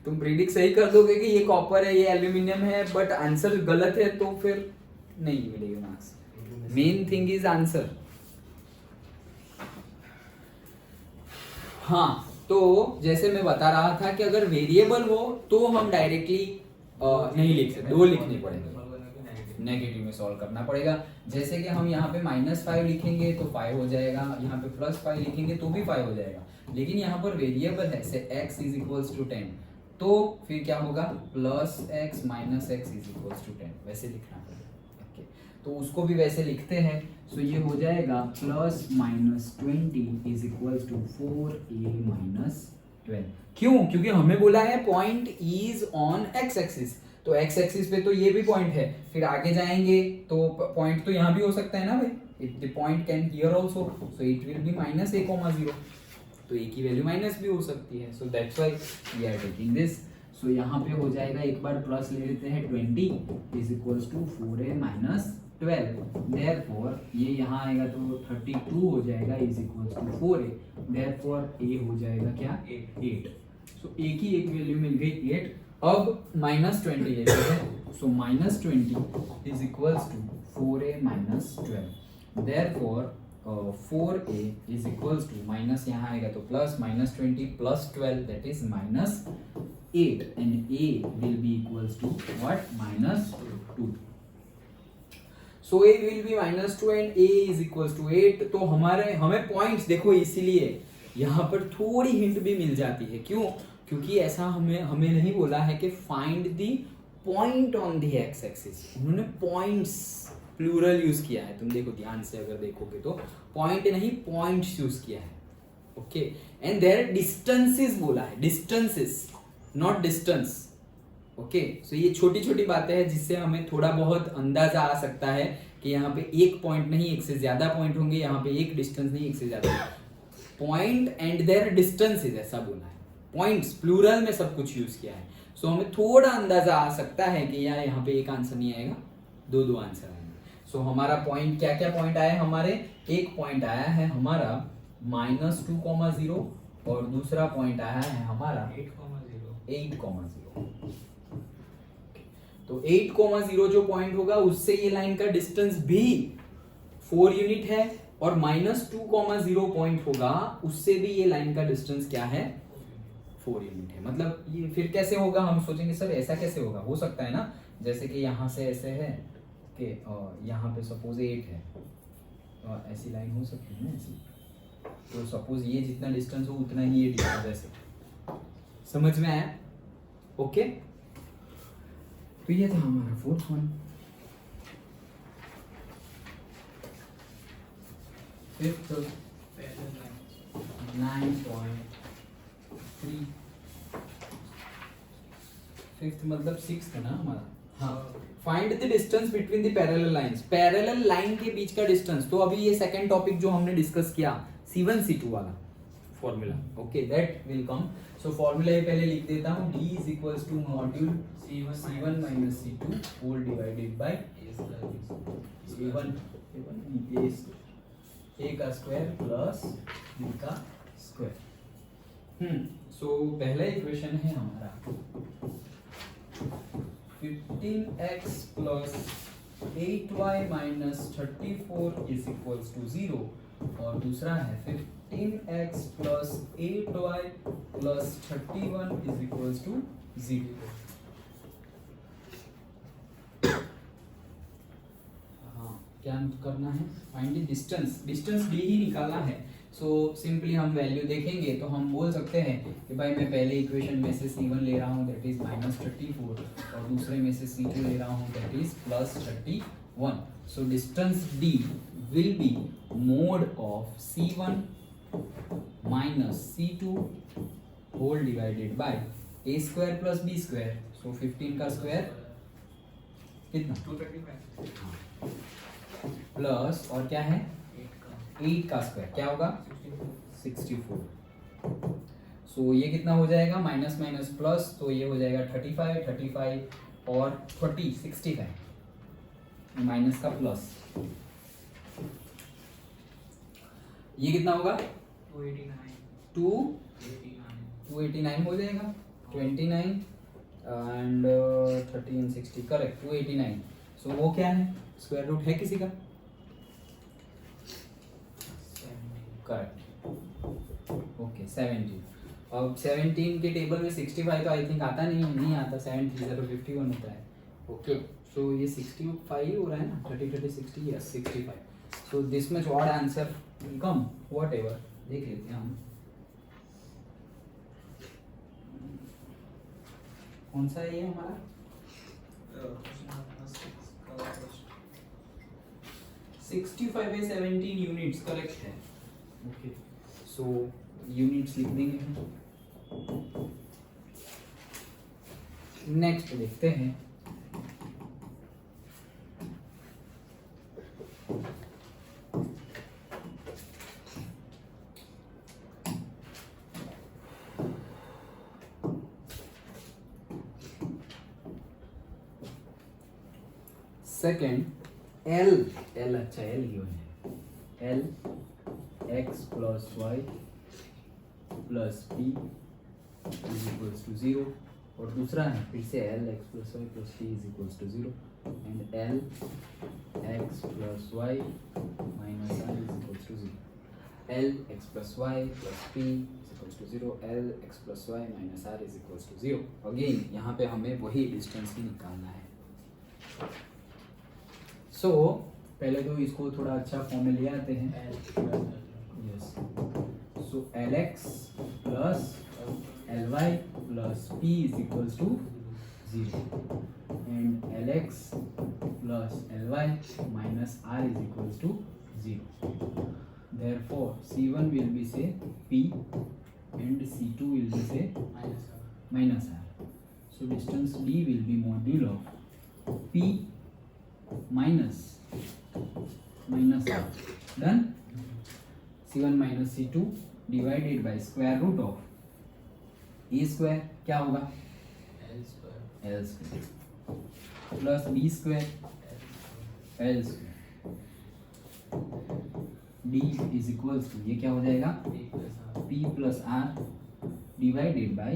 तुम प्रिडिक्ट सही कर दोगे कि ये कॉपर है, ये एल्यूमिनियम है, बट आंसर गलत है तो फिर नहीं मिलेगा marks. Main thing is answer. हाँ तो जैसे मैं बता रहा था कि अगर वेरिएबल हो तो हम डायरेक्टली नहीं लिख सकते, दो लिखने पड़ेंगे, नेगेटिव में सॉल्व करना पड़ेगा। जैसे कि हम यहाँ पे -5 लिखेंगे तो 5 हो जाएगा, यहाँ पे +5 लिखेंगे तो भी 5 हो जाएगा, लेकिन यहाँ पर वेरिएबल है से x इज इक्वल्स टू 10, तो फिर क्या होगा +x - x is equals to 10, वैसे लिखना पड़ेगा। ओके तो उसको भी वैसे लिखते हैं, सो ये हो जाएगा +-20 इज इक्वल्स टू 4a - 12। क्यों? क्योंकि हमें बोला है point is on x axis, तो एक्स एक्सिस पे तो ये भी पॉइंट है, फिर आगे जाएंगे तो पॉइंट तो यहाँ भी हो सकता है ना भाई, if the point can hear also, so it will B -a,0, तो a की वैल्यू माइनस भी हो सकती है, so that's why we are taking this. So यहाँ पे हो जाएगा, एक बार प्लस ले लेते हैं, 20 is equals to 4a minus 12, therefore ये यहाँ आएगा तो 32 हो जाएगा is equals to 4a, therefore a हो जाएगा क्या 8। सो a की एक वैल्यू मिल गई 8। अब -20 लेते हैं, so -20 is equals to 4a minus 12, therefore 4a is equals to minus यहाँ आएगा तो plus -20 plus 12 that is -8 and a will be equals to what -2, so a will be -2 and a is equals to 8। तो हमें पॉइंट्स देखो, इसीलिए यहाँ पर थोड़ी हिंट भी मिल जाती है, क्यों? क्योंकि ऐसा हमें नहीं बोला है कि find the point on the x axis, उन्होंने पॉइंट्स प्लूरल यूज किया है, तुम देखो ध्यान से अगर देखोगे तो पॉइंट नहीं पॉइंट्स यूज किया है, ओके। एंड देयर डिस्टेंसेस बोला है, distances not distance, okay. So ये छोटी छोटी बातें हैं जिससे हमें थोड़ा बहुत अंदाजा आ सकता है कि यहाँ पे एक पॉइंट नहीं एक से ज्यादा पॉइंट होंगे, यहाँ पे एक डिस्टेंस नहीं एक से ज्यादा पॉइंट एंड देयर डिस्टेंसेस, ऐसा बोला है, पॉइंट्स प्लूरल में सब कुछ यूज किया है। सो हमें थोड़ा अंदाजा आ सकता है कि यार यहाँ पे एक आंसर नहीं आएगा, दो आंसर आएंगे। सो हमारा पॉइंट क्या क्या पॉइंट आया हमारे, एक पॉइंट आया है हमारा -2,0 और दूसरा पॉइंट आया है हमारा 8,0। तो 8,0 जो पॉइंट होगा उससे ये लाइन का डिस्टेंस भी 4 यूनिट है, और -2,0 पॉइंट होगा उससे भी ये लाइन का डिस्टेंस क्या है 4 यूनिट है। मतलब ये फिर कैसे होगा, हम सोचेंगे सर ऐसा कैसे होगा, हो सकता है ना जैसे कि यहाँ से ऐसे है कि यहाँ पे सपोज 8 है, तो ऐसी लाइन हो सकती है ना ऐसी, तो सपोज ये जितना डिस्टेंस हो उतना ही ये डिस्टेंस, ऐसे समझ में आया? ओके, तो ये था हमारा 4th वन। 5th 9.3, 5th मतलब 6th है ना हमारा, हाँ। Find the distance between the parallel lines, parallel line के बीच का डिस्टेंस। तो अभी ये सेकंड टॉपिक जो हमने डिस्कस किया C1 C2 वाला formula, okay, that will come. So formula ये पहले लिख देता हूँ, D is equals to module C1 minus C2 whole divided by A का स्क्वायर प्लस B का स्क्वायर। सो पहला इक्वेशन है हमारा 15x plus 8y minus 34 is equals to 0, और दूसरा है 15x plus 8y plus 31 is equals to 0। हाँ, क्या करना है, find the distance, distance d ही निकालना है। सो सिंपली हम वैल्यू देखेंगे तो हम बोल सकते हैं कि भाई मैं पहले इक्वेशन में से C1 ले रहा हूँ दैट इज -34, और दूसरे में से C2 ले रहा हूँ that is +31। So distance d will be mode of C1 minus C2 whole divided by a square plus b square। so 15 का स्क्वायर कितना 235 प्लस और क्या है 8 का स्क्वायर क्या होगा 64। सो ये कितना हो जाएगा माइनस माइनस प्लस, तो ये हो जाएगा 35 और 65 माइनस का प्लस, ये कितना होगा 289 हो जाएगा 29 एंड 13 60 करेक्ट 289। सो वो क्या है स्क्वायर रूट है किसी का करेक्ट ओके 17। अब 17 के टेबल में 65 तो आई थिंक आता नहीं आता, 7 3 0 51 होता है ओके। सो ये 65 हो रहा है ना 30 30 60 yes 65। So this much odd answer will come whatever, देख लेते हैं हम कौन सा है ये हमारा 65 है 17 यूनिट्स करेक्ट है ओके। सो यूनिट्स लिख देंगे हम नेक्स्ट देखते हैं। सेकेंड एल अच्छा एल गिवन है, L X plus Y plus P is equals to 0, और दूसरा है फिर से L X plus Y plus P is equals to 0 and L X plus Y minus R is equals to 0, L X plus Y plus P is equals to 0, L X plus Y minus R is equals to 0। Again यहाँ पे हमें वही डिस्टेंस ही निकालना है। सो पहले तो इसको थोड़ा अच्छा फॉर्म में ले आते हैं। Yes, so L X plus L Y plus P is equals to 0 and L X plus L Y minus R is equals to 0। Therefore, C1 will be say P and C2 will be say minus R. So distance D will be modulo of P minus R. Done? C1 minus C2 divided by square root of A square क्या होगा? L square plus B square L square D is equals to ये क्या हो जाएगा? P plus R divided by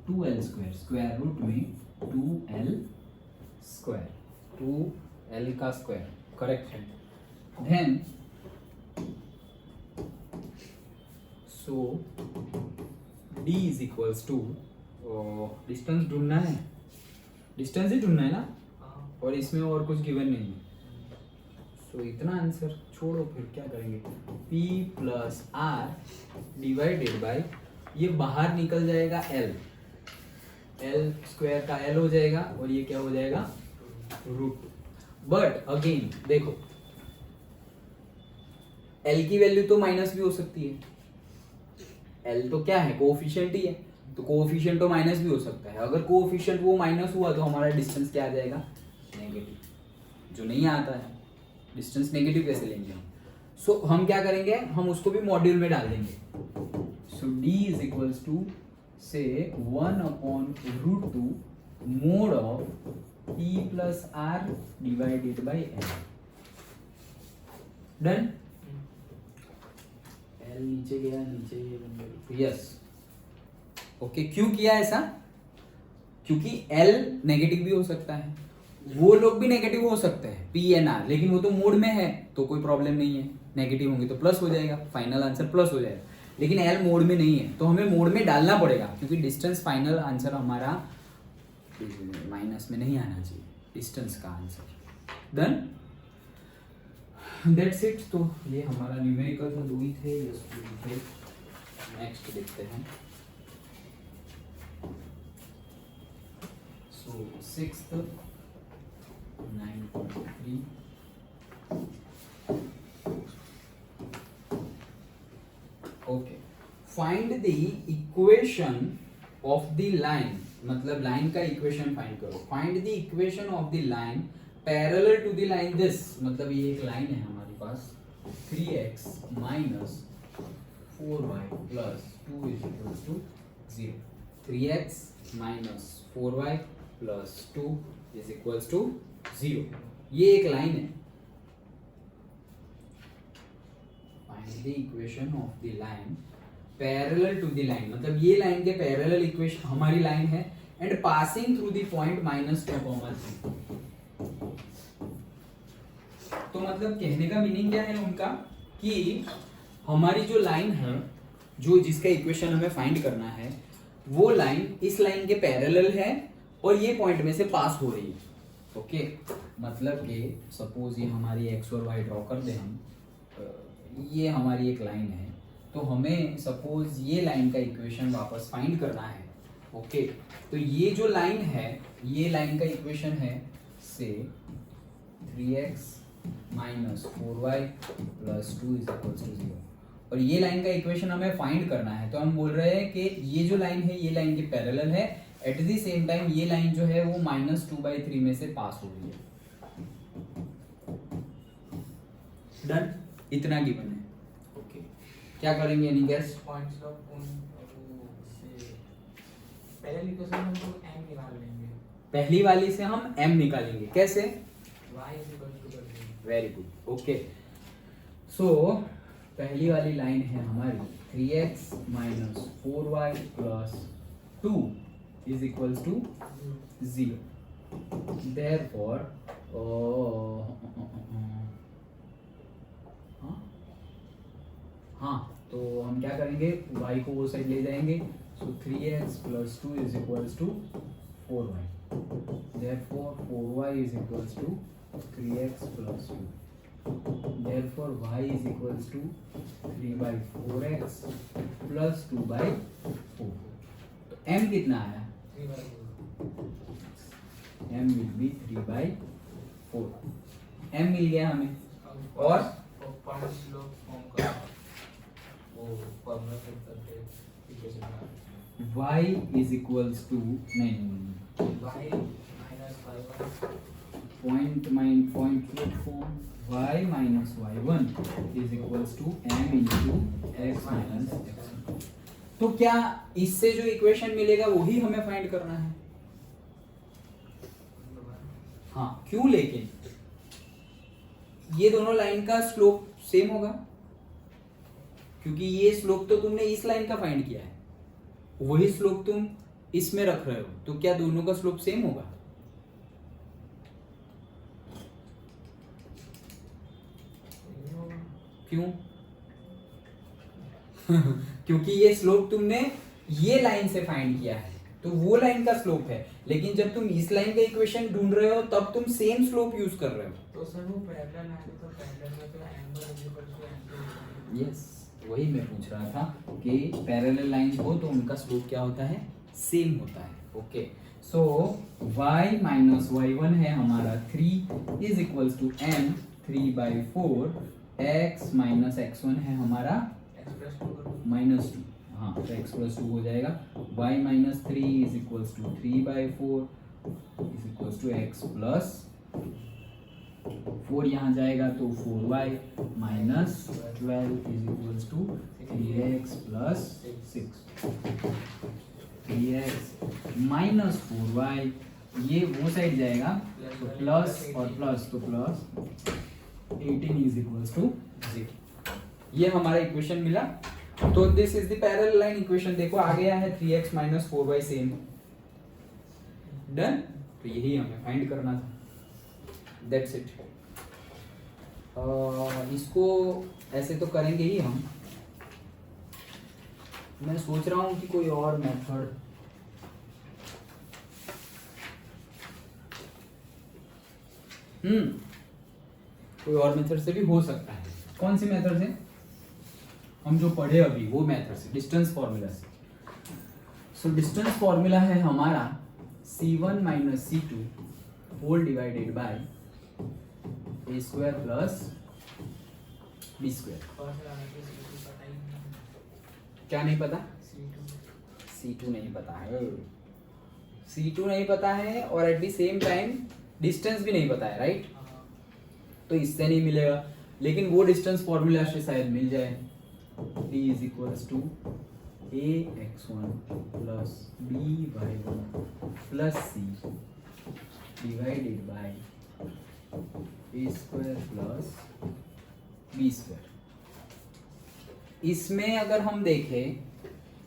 2L square, square root में 2L square, 2L का स्क्वायर, करेक्ट है। Then so D is equals to distance ढूंढना है, डिस्टेंस ही ढूंढना है ना, और इसमें और कुछ गिवन नहीं है। तो इतना आंसर छोड़ो, फिर क्या करेंगे? P plus R divided by, ये बाहर निकल जाएगा L, L स्क्वायर का L हो जाएगा और ये क्या हो जाएगा? रूट। बट अगेन देखो L की वैल्यू तो माइनस भी हो सकती है, L तो क्या है? कोएफिशिएंट ही है, तो कोएफिशिएंट तो माइनस भी हो सकता है। अगर कोएफिशिएंट वो माइनस हुआ तो हमारा डिस्टेंस क्या आ जाएगा? नेगेटिव। जो नहीं आता है डिस्टेंस नेगेटिव कैसे लेंगे हम? सो हम क्या करेंगे? हम उसको भी मॉड्यूल में डाल देंगे। So D is equals to से 1/√2 mod of P plus R divided by L। Done? L नीचे गया, नीचे यस ओके। क्यों किया ऐसा? क्योंकि L नेगेटिव भी हो सकता है, वो लोग भी नेगेटिव हो सकते हैं P एंड R, लेकिन वो तो मोड में है तो कोई प्रॉब्लम नहीं है, नेगेटिव होंगे तो प्लस हो जाएगा, फाइनल आंसर प्लस हो जाएगा। लेकिन L मोड में नहीं है तो हमें मोड में डालना पड़ेगा, क्योंकि डिस्टेंस फाइनल आंसर हमारा माइनस में नहीं आना चाहिए, डिस्टेंस का आंसर। डन? That's it. तो ये हमारा न्यूमेरिकल में 2 ही थे, यस 2 थे। नेक्स्ट देखते हैं। So 6th 9.3 okay, find the equation of the line, मतलब लाइन का इक्वेशन फाइंड करो। Find the equation of the line parallel to the line this, मतलब ये एक लाइन है हमारे पास 3x minus 4y plus 2 is equals to 0। 3x minus 4y plus 2 is equals to 0। ये एक लाइन है। Find the equation of the line parallel to the line, मतलब ये लाइन के पैरेलल इक्वेशन हमारी लाइन है and passing through the point -2, तो मतलब कहने का मीनिंग क्या है उनका कि हमारी जो लाइन है, जो जिसका इक्वेशन हमें फाइंड करना है, वो लाइन इस लाइन के पैरेलल है और ये पॉइंट में से पास हो रही है। ओके, मतलब कि सपोज ये हमारी एक्स और वाई ड्रॉ कर दे हम, ये हमारी एक लाइन है, तो हमें सपोज ये लाइन का इक्वेशन वापस फाइंड करना है। ओके, तो ये जो लाइन है, ये लाइन का इक्वेशन है से 3x minus 4y plus 2 is equals to 0। और ये लाइन का इक्वेशन हमें फाइंड करना है, तो हम बोल रहे हैं कि ये जो लाइन है ये लाइन के पैरेलल है, एट द सेम टाइम ये लाइन जो है वो -2/3 में से पास हो रही है। डन, इतना गिवन है। ओके, क्या करेंगे एनी गेस? पॉइंट्स ऑफ से पहले इक्वेशन हम लोग m निकाल लेंगे। पहली वाली से हम m निकालेंगे, कैसे? y = very good. ओके, सो पहली वाली लाइन है हमारी 3x - 4y + 2 = 0। Therefore हाँ, तो हम क्या करेंगे, y को वो साइड ले जाएंगे, सो 3x + 2 = 4y। Therefore 4y = 3x + 2। Therefore y = 3/4x + 2/4। तो m कितना आया? 3/4। m will be 3/4। m मिल गया हमें। और पॉइंट्स लोग फॉर्म का वो फॉर्मूला सेट करके इक्वेशन बना y नहीं y -y1 point form y - y1 = m × x - x1। तो क्या इससे जो इक्वेशन मिलेगा वही हमें फाइंड करना है? हाँ, क्यों? लेकिन ये दोनों लाइन का स्लोप सेम होगा, क्योंकि ये स्लोप तो तुमने इस लाइन का फाइंड किया है, वही स्लोप तुम इसमें रख रहे हो, तो क्या दोनों का स्लोप सेम होगा? क्यों? क्योंकि ये स्लोप तुमने ये लाइन से फाइंड किया है, तो वो लाइन का स्लोप है, लेकिन जब तुम इस लाइन का इक्वेशन ढूंढ रहे हो तब तुम सेम स्लोप यूज कर रहे हो। तो सर वो पैरेलल है, तो पैरेलल में तो एंगल = यस, वही मैं पूछ रहा था कि पैरेलल लाइन हो तो उनका स्लोप क्या होता है? सेम होता है। ओके, सो y - y1 है हमारा 3 = m 3/4, x - x1 है हमारा -2। हाँ, तो x + 2 हो जाएगा। y - 3 = 3/4 = x + 4 यहाँ जाएगा तो 4y - 12 = 3x + 6। 3x - 4y, ये वो साइड जाएगा तो प्लस और प्लस, तो प्लस 18 = 0। ये हमारा इक्वेशन मिला। तो this is the parallel line equation. देखो आ गया है 3x - 4y सेम। डन, तो यही हमें फाइंड करना था। That's it. इसको ऐसे तो करेंगे ही हम। मैं सोच रहा हूँ कि कोई और मेथड, कोई और मेथड से भी हो सकता है। कौन सी मेथड से? हम जो पढ़े अभी वो मेथड से, डिस्टेंस फॉर्मूला से। सो डिस्टेंस फॉर्मूला है हमारा c1 - c2 whole divided bye a² + b²। क्या नहीं पता? c2 नहीं पता है, c2 नहीं पता है, और at the same time distance भी नहीं पता है, राइट? तो इससे नहीं मिलेगा, लेकिन वो डिस्टेंस फॉर्मूला से शायद मिल जाए। d = ax1 + by1 + c divided by a² + b²। इसमें अगर हम देखें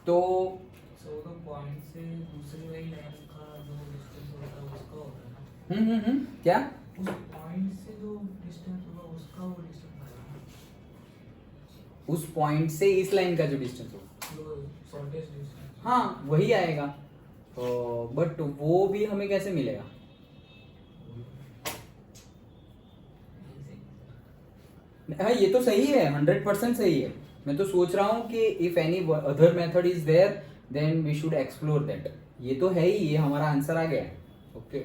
तो तो पॉइंट से दूसरी वाली लाइन का जो डिस्टेंस होता है उसका होता है ना? क्या? उस पॉइंट से जो डिस्टेंस होगा उसका वो डिस्टेंस होगा ना? उस पॉइंट से इस लाइन का जो डिस्टेंस होगा, जो शॉर्टेस्ट डिस्टेंस। हाँ वही आएगा। बट वो भी हमें कैसे मिलेगा? हाँ, ये तो सही है, 100% सही है। मैं तो सोच रहा हूँ कि if any other method is there then we should explore that. ये तो है ही, ये हमारा आंसर आ गया। ओके,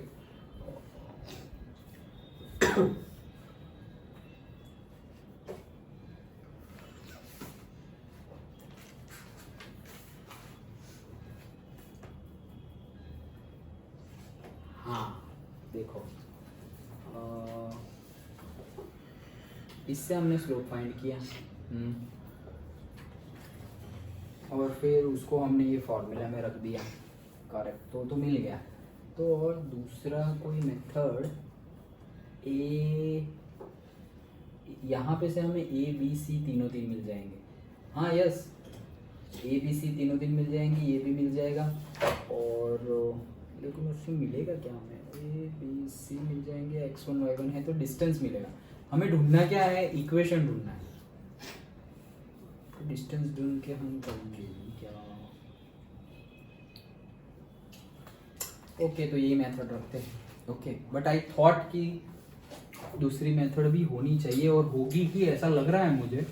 हाँ देखो, इससे हमने स्लोप फाइंड किया। और फिर उसको हमने ये फॉर्मूला में रख दिया, करेक्ट, तो मिल गया। तो और दूसरा कोई मेथड ए, यहाँ पे से हमें ए बी सी तीनों तीन मिल जाएंगे। हाँ यस, ए बी सी तीनों तीन मिल जाएंगे, ये भी मिल जाएगा। और लेकिन उससे मिलेगा क्या हमें? ए बी सी मिल जाएंगे, x1 y1 है तो डिस्टेंस मिलेगा। हमें ढूंढना क्या है? इक्वेशन ढूंढना है। तो डिस्टेंस ढूंढ के हम करेंगे क्या? ओके, तो ये मेथड रखते हैं। ओके, बट आई थॉट कि दूसरी मेथड भी होनी चाहिए और होगी ही, ऐसा लग रहा है मुझे।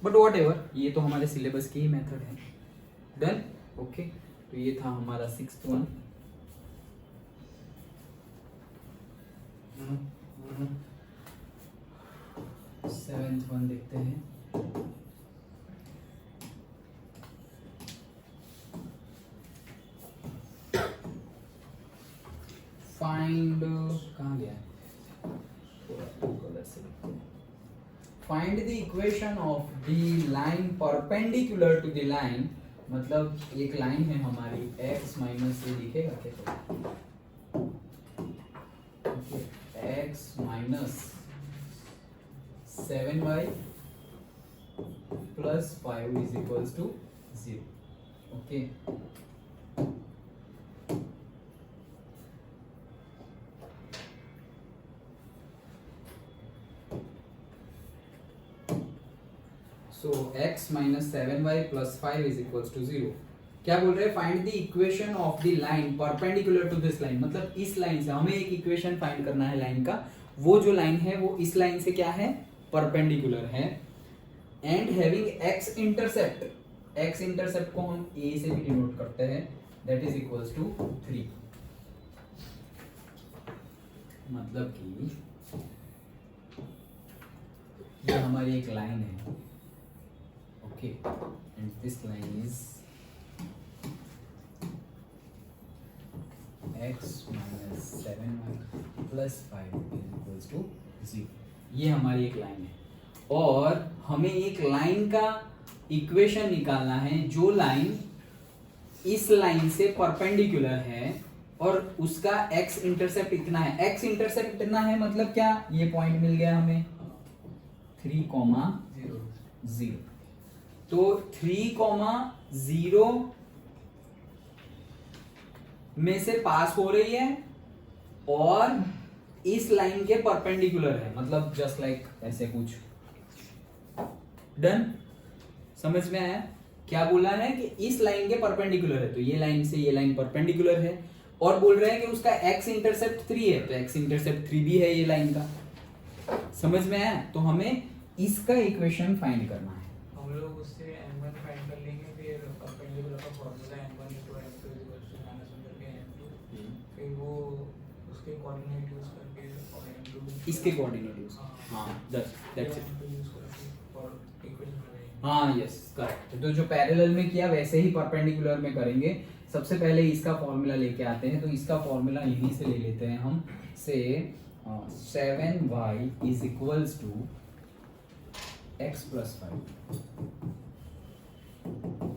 बट वॉट एवर, ये तो हमारे सिलेबस की ही मेथड है। डन। ओके, तो ये था हमारा 6th वन। 7th वन देखते हैं। फाइंड, कहाँ गया? Find the equation of the line perpendicular to the line. मतलब एक लाइन है हमारी x माइनस ये दिखेगा क्या? x minus 7y plus 5 is equals to 0। Okay, so x minus 7y plus 5 is equals to 0। क्या बोल रहे हैं? Find the equation of the line perpendicular to this line. मतलब इस लाइन से हमें एक इक्वेशन फाइंड करना है लाइन का। वो जो लाइन है वो इस लाइन से क्या है? परपेंडिकुलर है। And having x intercept, x intercept को हम a से भी डिनोट करते हैं, दैट इज इक्वल्स टू 3। मतलब कि ये हमारी एक लाइन है। Okay, and this line is x minus 7y plus 5 is equals to 0। ये हमारी एक लाइन है और हमें एक लाइन का इक्वेशन निकालना है जो लाइन इस लाइन से परपेंडिकुलर है और उसका x इंटरसेप्ट इतना है। x इंटरसेप्ट इतना है मतलब क्या? ये पॉइंट मिल गया हमें 3,0। तो 3,0 में से पास हो रही है और इस लाइन के परपेंडिकुलर है, मतलब जस्ट लाइक ऐसे कुछ। डन, समझ में आया? क्या बोला है कि इस लाइन के परपेंडिकुलर है, तो ये लाइन से ये लाइन परपेंडिकुलर है और बोल रहे हैं कि उसका x इंटरसेप्ट 3 है, तो x इंटरसेप्ट 3 भी है ये लाइन का। समझ में आया? तो हमें इसका इक्वेशन फाइंड करना है। हम लोग उससे m1 फाइंड कर लेंगे, फिर परपेंडिकुलर का फॉर्मूला m1 * m2 -1 करके m2, फिर वो उसके कोऑर्डिनेट यूज करके और m2 इसके कोऑर्डिनेट यूज, हाँ दैट्स इट। m2 यूज करके और इक्वेशन बनाएंगे। हाँ यस करेक्ट। तो जो पैरेलल में किया वैसे ही परपेंडिकुलर में करेंगे। सबसे पहले इसका फॉर्मूला लेके आते हैं, तो इसका फॉर्मूला यहीं से ले लेते हैं हम से 7y is equals to x plus 5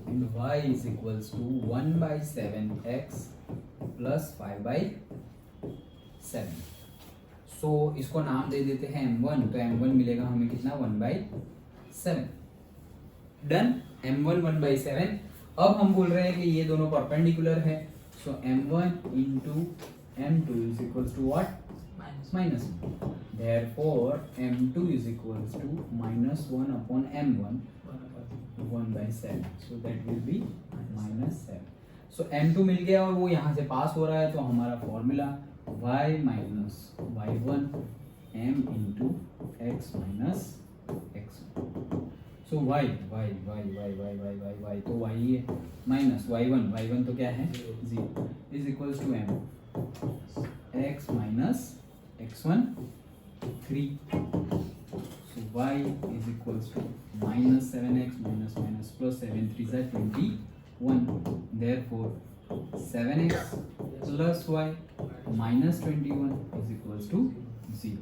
and y is equals to 1/7x plus 5/7। सो इसको नाम दे देते हैं m1, तो m1 मिलेगा हमें कितना? 1/7। Done, m1 1/7। अब हम बोल रहे हैं कि ये दोनों परपेंडिकुलर है, सो m1 into m2 is equals to what? minus 1. Therefore m2 is equals to -1 upon m1, 1/7. So that will be -7. So m2 मिल गया और वो यहाँ से पास हो रहा है, तो हमारा formula y minus y1 m into x minus x1. So y तो y ही है, माइनस y1 तो क्या है? 0 is equals to m x minus x1 3. So y is equals to -7x minus plus 7 3 is 21. Therefore 7x plus y minus 21 is equals to 0.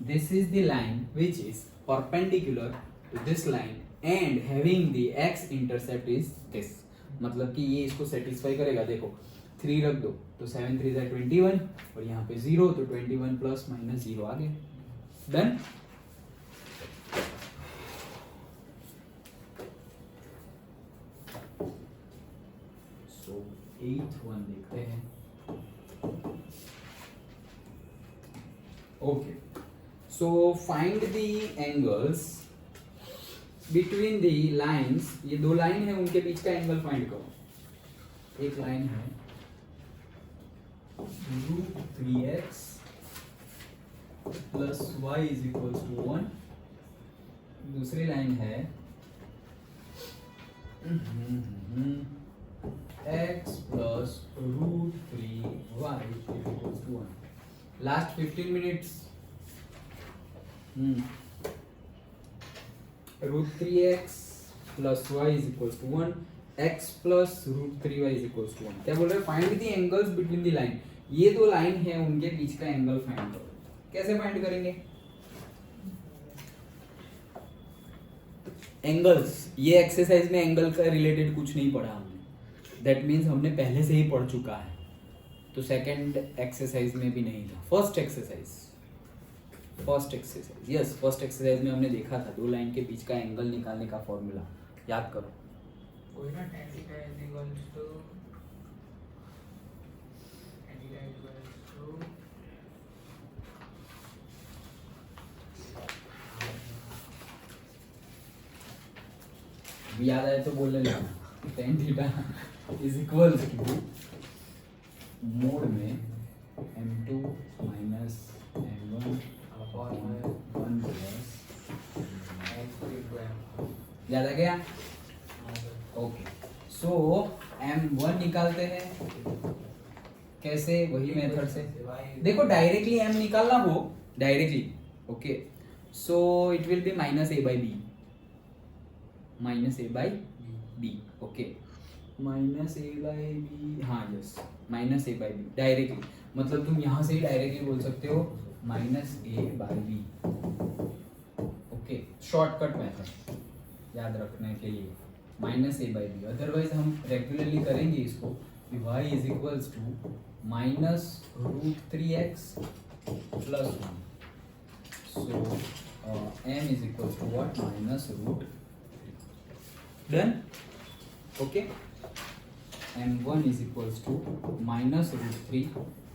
This is the line which is perpendicular to this line and having the x intercept is this. मतलब कि ये इसको सेटिस्फाई करेगा. देखो 3 रख दो तो 7 3 जा 21 और यहाँ पे 0 तो 21 प्लस माइनस 0 आ गया. डन. सो 8th वन देखते हैं. Okay, so find the angles between the lines. ये दो लाइन है, उनके बीच का एंगल फाइंड करो. एक लाइन है √3x plus y is equals to 1. दूसरी लाइन है x plus √3y is equals to 1. Last 15 minutes √3x plus y is equals to 1, x plus √3y is equals to 1. क्या बोल रहे हैं? Find the angles between the line. ये दो लाइन है, उनके बीच का एंगल फाइंड करो. कैसे फाइंड करेंगे एंगल्स? ये एक्सरसाइज में एंगल का रिलेटेड कुछ नहीं पढ़ा हमने. दैट मीन्स हमने पहले से ही पढ़ चुका है, तो सेकंड एक्सरसाइज में भी नहीं था. First exercise yes, first exercise में हमने देखा था दो लाइन के बीच का एंगल निकालने का फॉर्मूला. याद करो. कोई ना tan theta is equals to tan theta is equals to याद आए तो बोलने लगना. tan theta is equals to mod में m2 minus m1 upon 1 plus. याद आ गया? ओके, सो m1 निकालते हैं. कैसे? वही मेथड से. देखो डायरेक्टली m निकालना हो directly. Okay, so it will be minus a by b. Minus a by b. Okay, minus a by b. हाँ yes, minus a by b directly. मतलब तुम यहाँ से ही डायरेक्टली बोल सकते हो minus a by b. Okay, shortcut method याद रखने के लिए minus a by B. Otherwise हम रेगुलरली करेंगे इसको कि y is equals to minus √3x plus 1. So m is equals to what? Minus √3. Done. Okay, m1 is equals to minus √3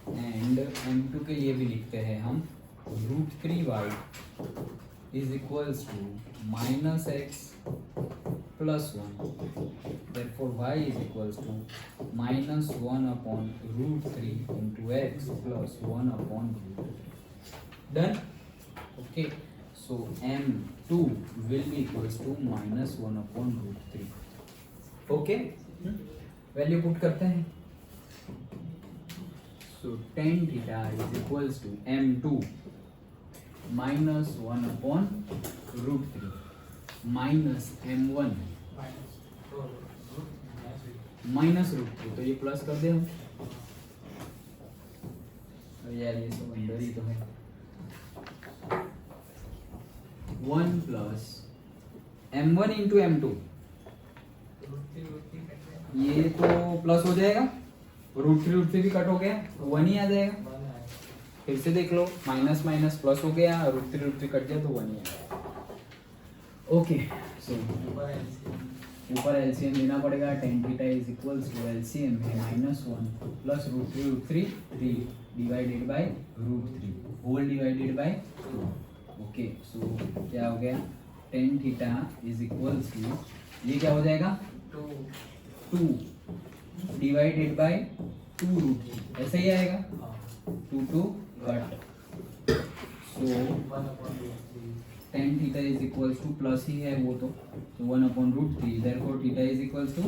and m2 के लिए भी लिखते हैं हम √3y is equals to minus x plus 1. Therefore y is equals to minus 1 upon √3 into x plus 1 upon √3. Done? Okay, so m2 will be equals to minus 1 upon √3. Okay, value put करते हैं. So tan theta is equals to m2 minus 1 upon √3 minus m1 minus √3. तो ये प्लस कर दे हम. यार ये सब अंदर ही तो है. 1 प्लस m1 इंटू m2. ये तो प्लस हो जाएगा. √3 भी कट हो गया तो 1 ही आ जाएगा. फिर से देख लो, माइनस माइनस प्लस हो गया, √3 कट गया तो 1 ही आएगा. ओके, सो ऊपर एलसीएम लेना पड़ेगा. tan theta is equals to LCM है -1 plus √3 3 divided by √3 whole divided by 2. Okay, so क्या हो गया? tan theta is equals to, ये क्या हो जाएगा? 2 डिवाइडेड बाय 2√3. ऐसा ही आएगा. 2 cut. So tan theta is equals to plus ही है वो तो 1 upon √3. Therefore theta is equals to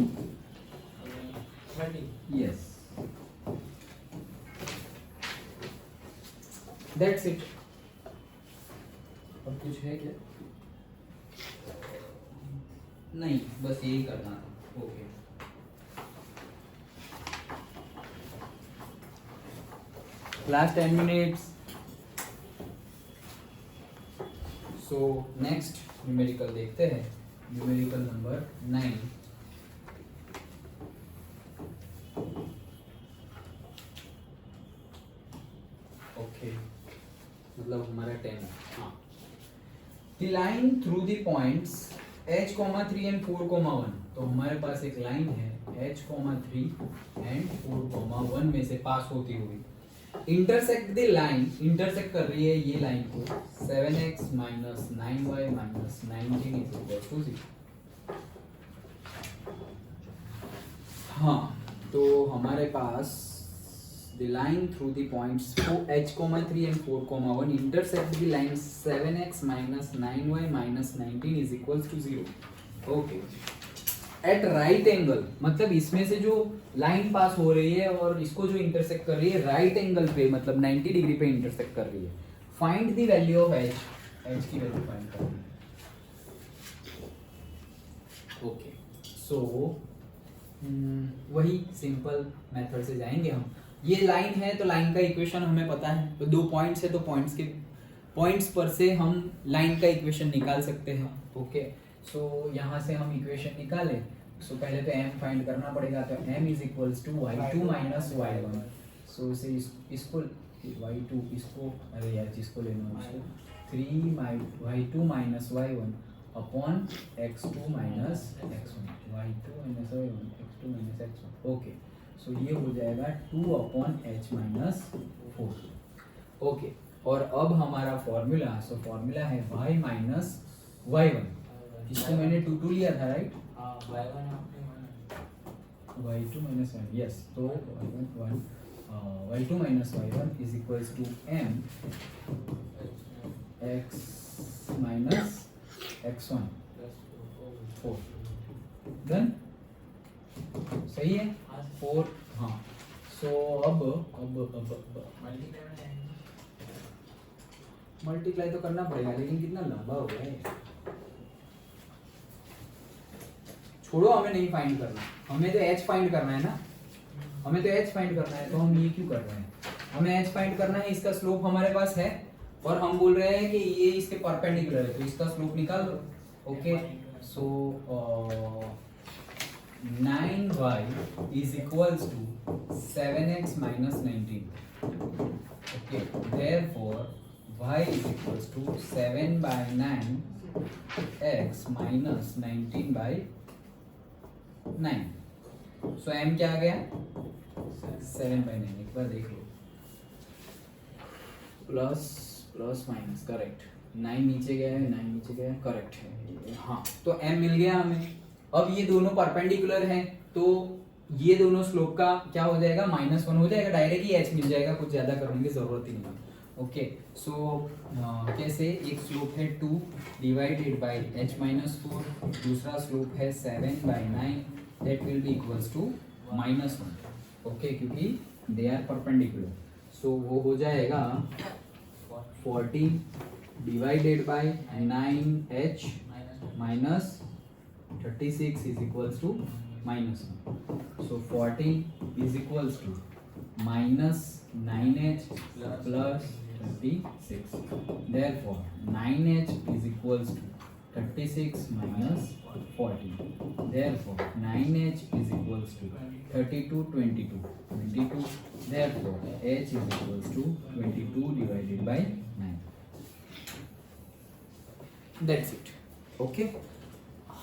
yes, that's it. और कुछ है क्या? नहीं, बस यही करना था. Okay. Last 10 minutes. So next numerical देखते हैं. Numerical number 9. ओके, मतलब हमारा 10 है. हाँ. The line through the points h, 3 and 4, 1. तो हमारे पास एक लाइन है h, 3 and 4, 1 में से पास होती हुई. इंटरसेक्ट द लाइन, इंटरसेक्ट कर रही है ये लाइन को 7x minus 9y minus 19 is equal to 0. हाँ, तो हमारे पास the line through the points h, 3 and 4, 1 intersect the line 7x minus 9y minus 19 is equals to 0. Okay. At right angle, मतलब इसमें से जो लाइन पास हो रही है और इसको जो इंटरसेक्ट कर रही है राइट एंगल पे, मतलब 90 डिग्री पे इंटरसेक्ट कर रही है. Find the value of h. h की वैल्यू फाइंड करनी है. ओके, सो वही सिंपल मेथड से जाएंगे हम. ये लाइन है तो लाइन का इक्वेशन हमें पता है. तो 2 पॉइंट्स है तो पॉइंट्स पर से हम लाइन का इक्वेशन निकाल सकते हैं. ओके, सो यहाँ से हम इक्वेशन निकालें. सो पहले तो m फाइंड करना पड़ेगा. तो m is equals to y2 minus y1. So इसे इसको y2 इसको, अरे यार जिसको लेना है उसको 3 y2 minus y1 upon x2 minus x1. y2 minus y1 x2 minus x1. Okay, so ये हो जाएगा 2 अपॉन h माइनस 4. ओके, और अब हमारा फॉर्मूला, सो फॉर्मूला है y माइनस y1. इसको मैंने 2 लिया था, राइट? y2 minus 1, yes. तो y2 minus y1 is equals to m x minus x1 4. Done, सही है. 4. हाँ, सो अब मल्टीप्लाई तो करना पड़ेगा, लेकिन कितना लंबा हो गया है. छोड़ो, हमें नहीं फाइंड करना, हमें तो h फाइंड करना है ना. हमें तो h फाइंड करना है, तो हम ये क्यों कर रहे हैं? हमें h फाइंड करना है. इसका स्लोप हमारे पास है और हम बोल रहे हैं कि ये इसके परपेंडिकुलर है, तो इसका स्लोप निकाल दो. Okay, so 9y is equals to 7x minus 19. Okay, therefore y is equals to 7 by 9 x minus 19 by 9. So m क्या आ गया? 7 by 9. एक बार देख लो. Plus minus, correct. 9 नीचे गया है, 9 नीचे गया है, करेक्ट है. हाँ, तो m मिल गया हमें. अब ये दोनों परपेंडिकुलर हैं, तो ये दोनों स्लोप का क्या हो जाएगा? -1 हो जाएगा. डायरेक्ट ही h मिल जाएगा, कुछ ज्यादा करने की जरूरत ही नहीं. ओके, सो कैसे? एक स्लोप है 2 डिवाइडेड बाय h माइनस 4, दूसरा स्लोप है 7 by 9, that will be equals to -1. Okay, क्योंकि दे आर परपेंडिकुलर. सो वो हो जाएगा 40 divided by 9h minus 36 is equals to -1. So 40 is equals to minus 9h plus 36. Therefore 9h is equals to 36 minus 40. Therefore 9h is equals to 32, 22. Therefore h is equals to 22 divided by 9. That's it. Okay.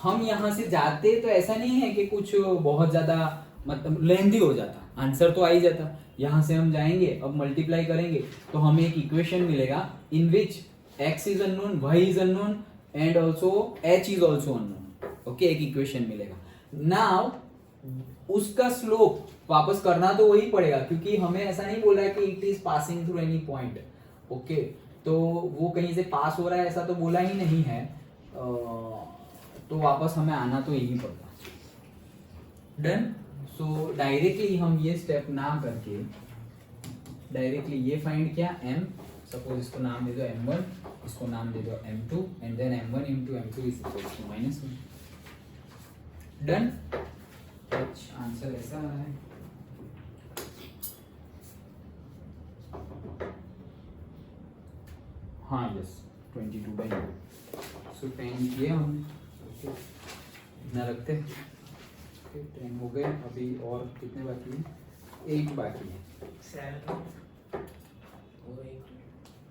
हम यहाँ से जाते तो ऐसा नहीं है कि कुछ बहुत ज्यादा मतलब लेंदी हो जाता, आंसर तो आ ही जाता. यहाँ से हम जाएंगे, अब मल्टीप्लाई करेंगे तो हमें एक इक्वेशन मिलेगा इन विच x is unknown, y is unknown and also h is also unknown. Okay, एक इक्वेशन मिलेगा. नाउ उसका स्लोप वापस करना तो वही पड़ेगा, क्योंकि हमें ऐसा नहीं बोल रहा है कि it is passing through any point. Okay, तो वो कहीं से पास हो रहा है ऐसा तो बोला ही नहीं है, तो वापस हमें आना तो यही पड़ता. डन. सो डायरेक्टली हम ये स्टेप ना करके डायरेक्टली ये फाइंड किया m. सपोज इसको नाम दे दो m1, इसको नाम दे दो m2 and then m1 into m2 is equals to -1. Done. Answer ऐसा है. 10 सो 10 किए हम ओके इतना रखते हैं ओके 10 हो गए अभी और कितने बाकी हैं 8 बाकी है 7 वो एक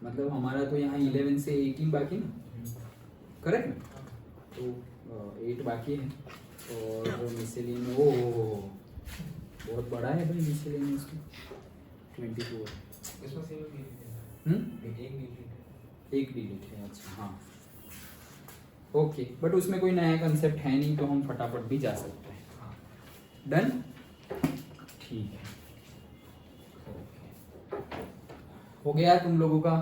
मतलब हमारा तो यहाँ 11 से 18 बाकी ना करेक्ट ना तो 8 बाकी है और मिसलियन ओ बहुत बड़ा है भाई मिसलियन उसकी 24 इसमें सिर्फ डिलीट है एक डिलीट है एक डिलीट है अच्छा हाँ ओके बट उसमें कोई नया कंसेप्ट है नहीं तो हम फटाफट भी जा सकते हैं हाँ डन ठीक है ओके हो गया तुम लोगों का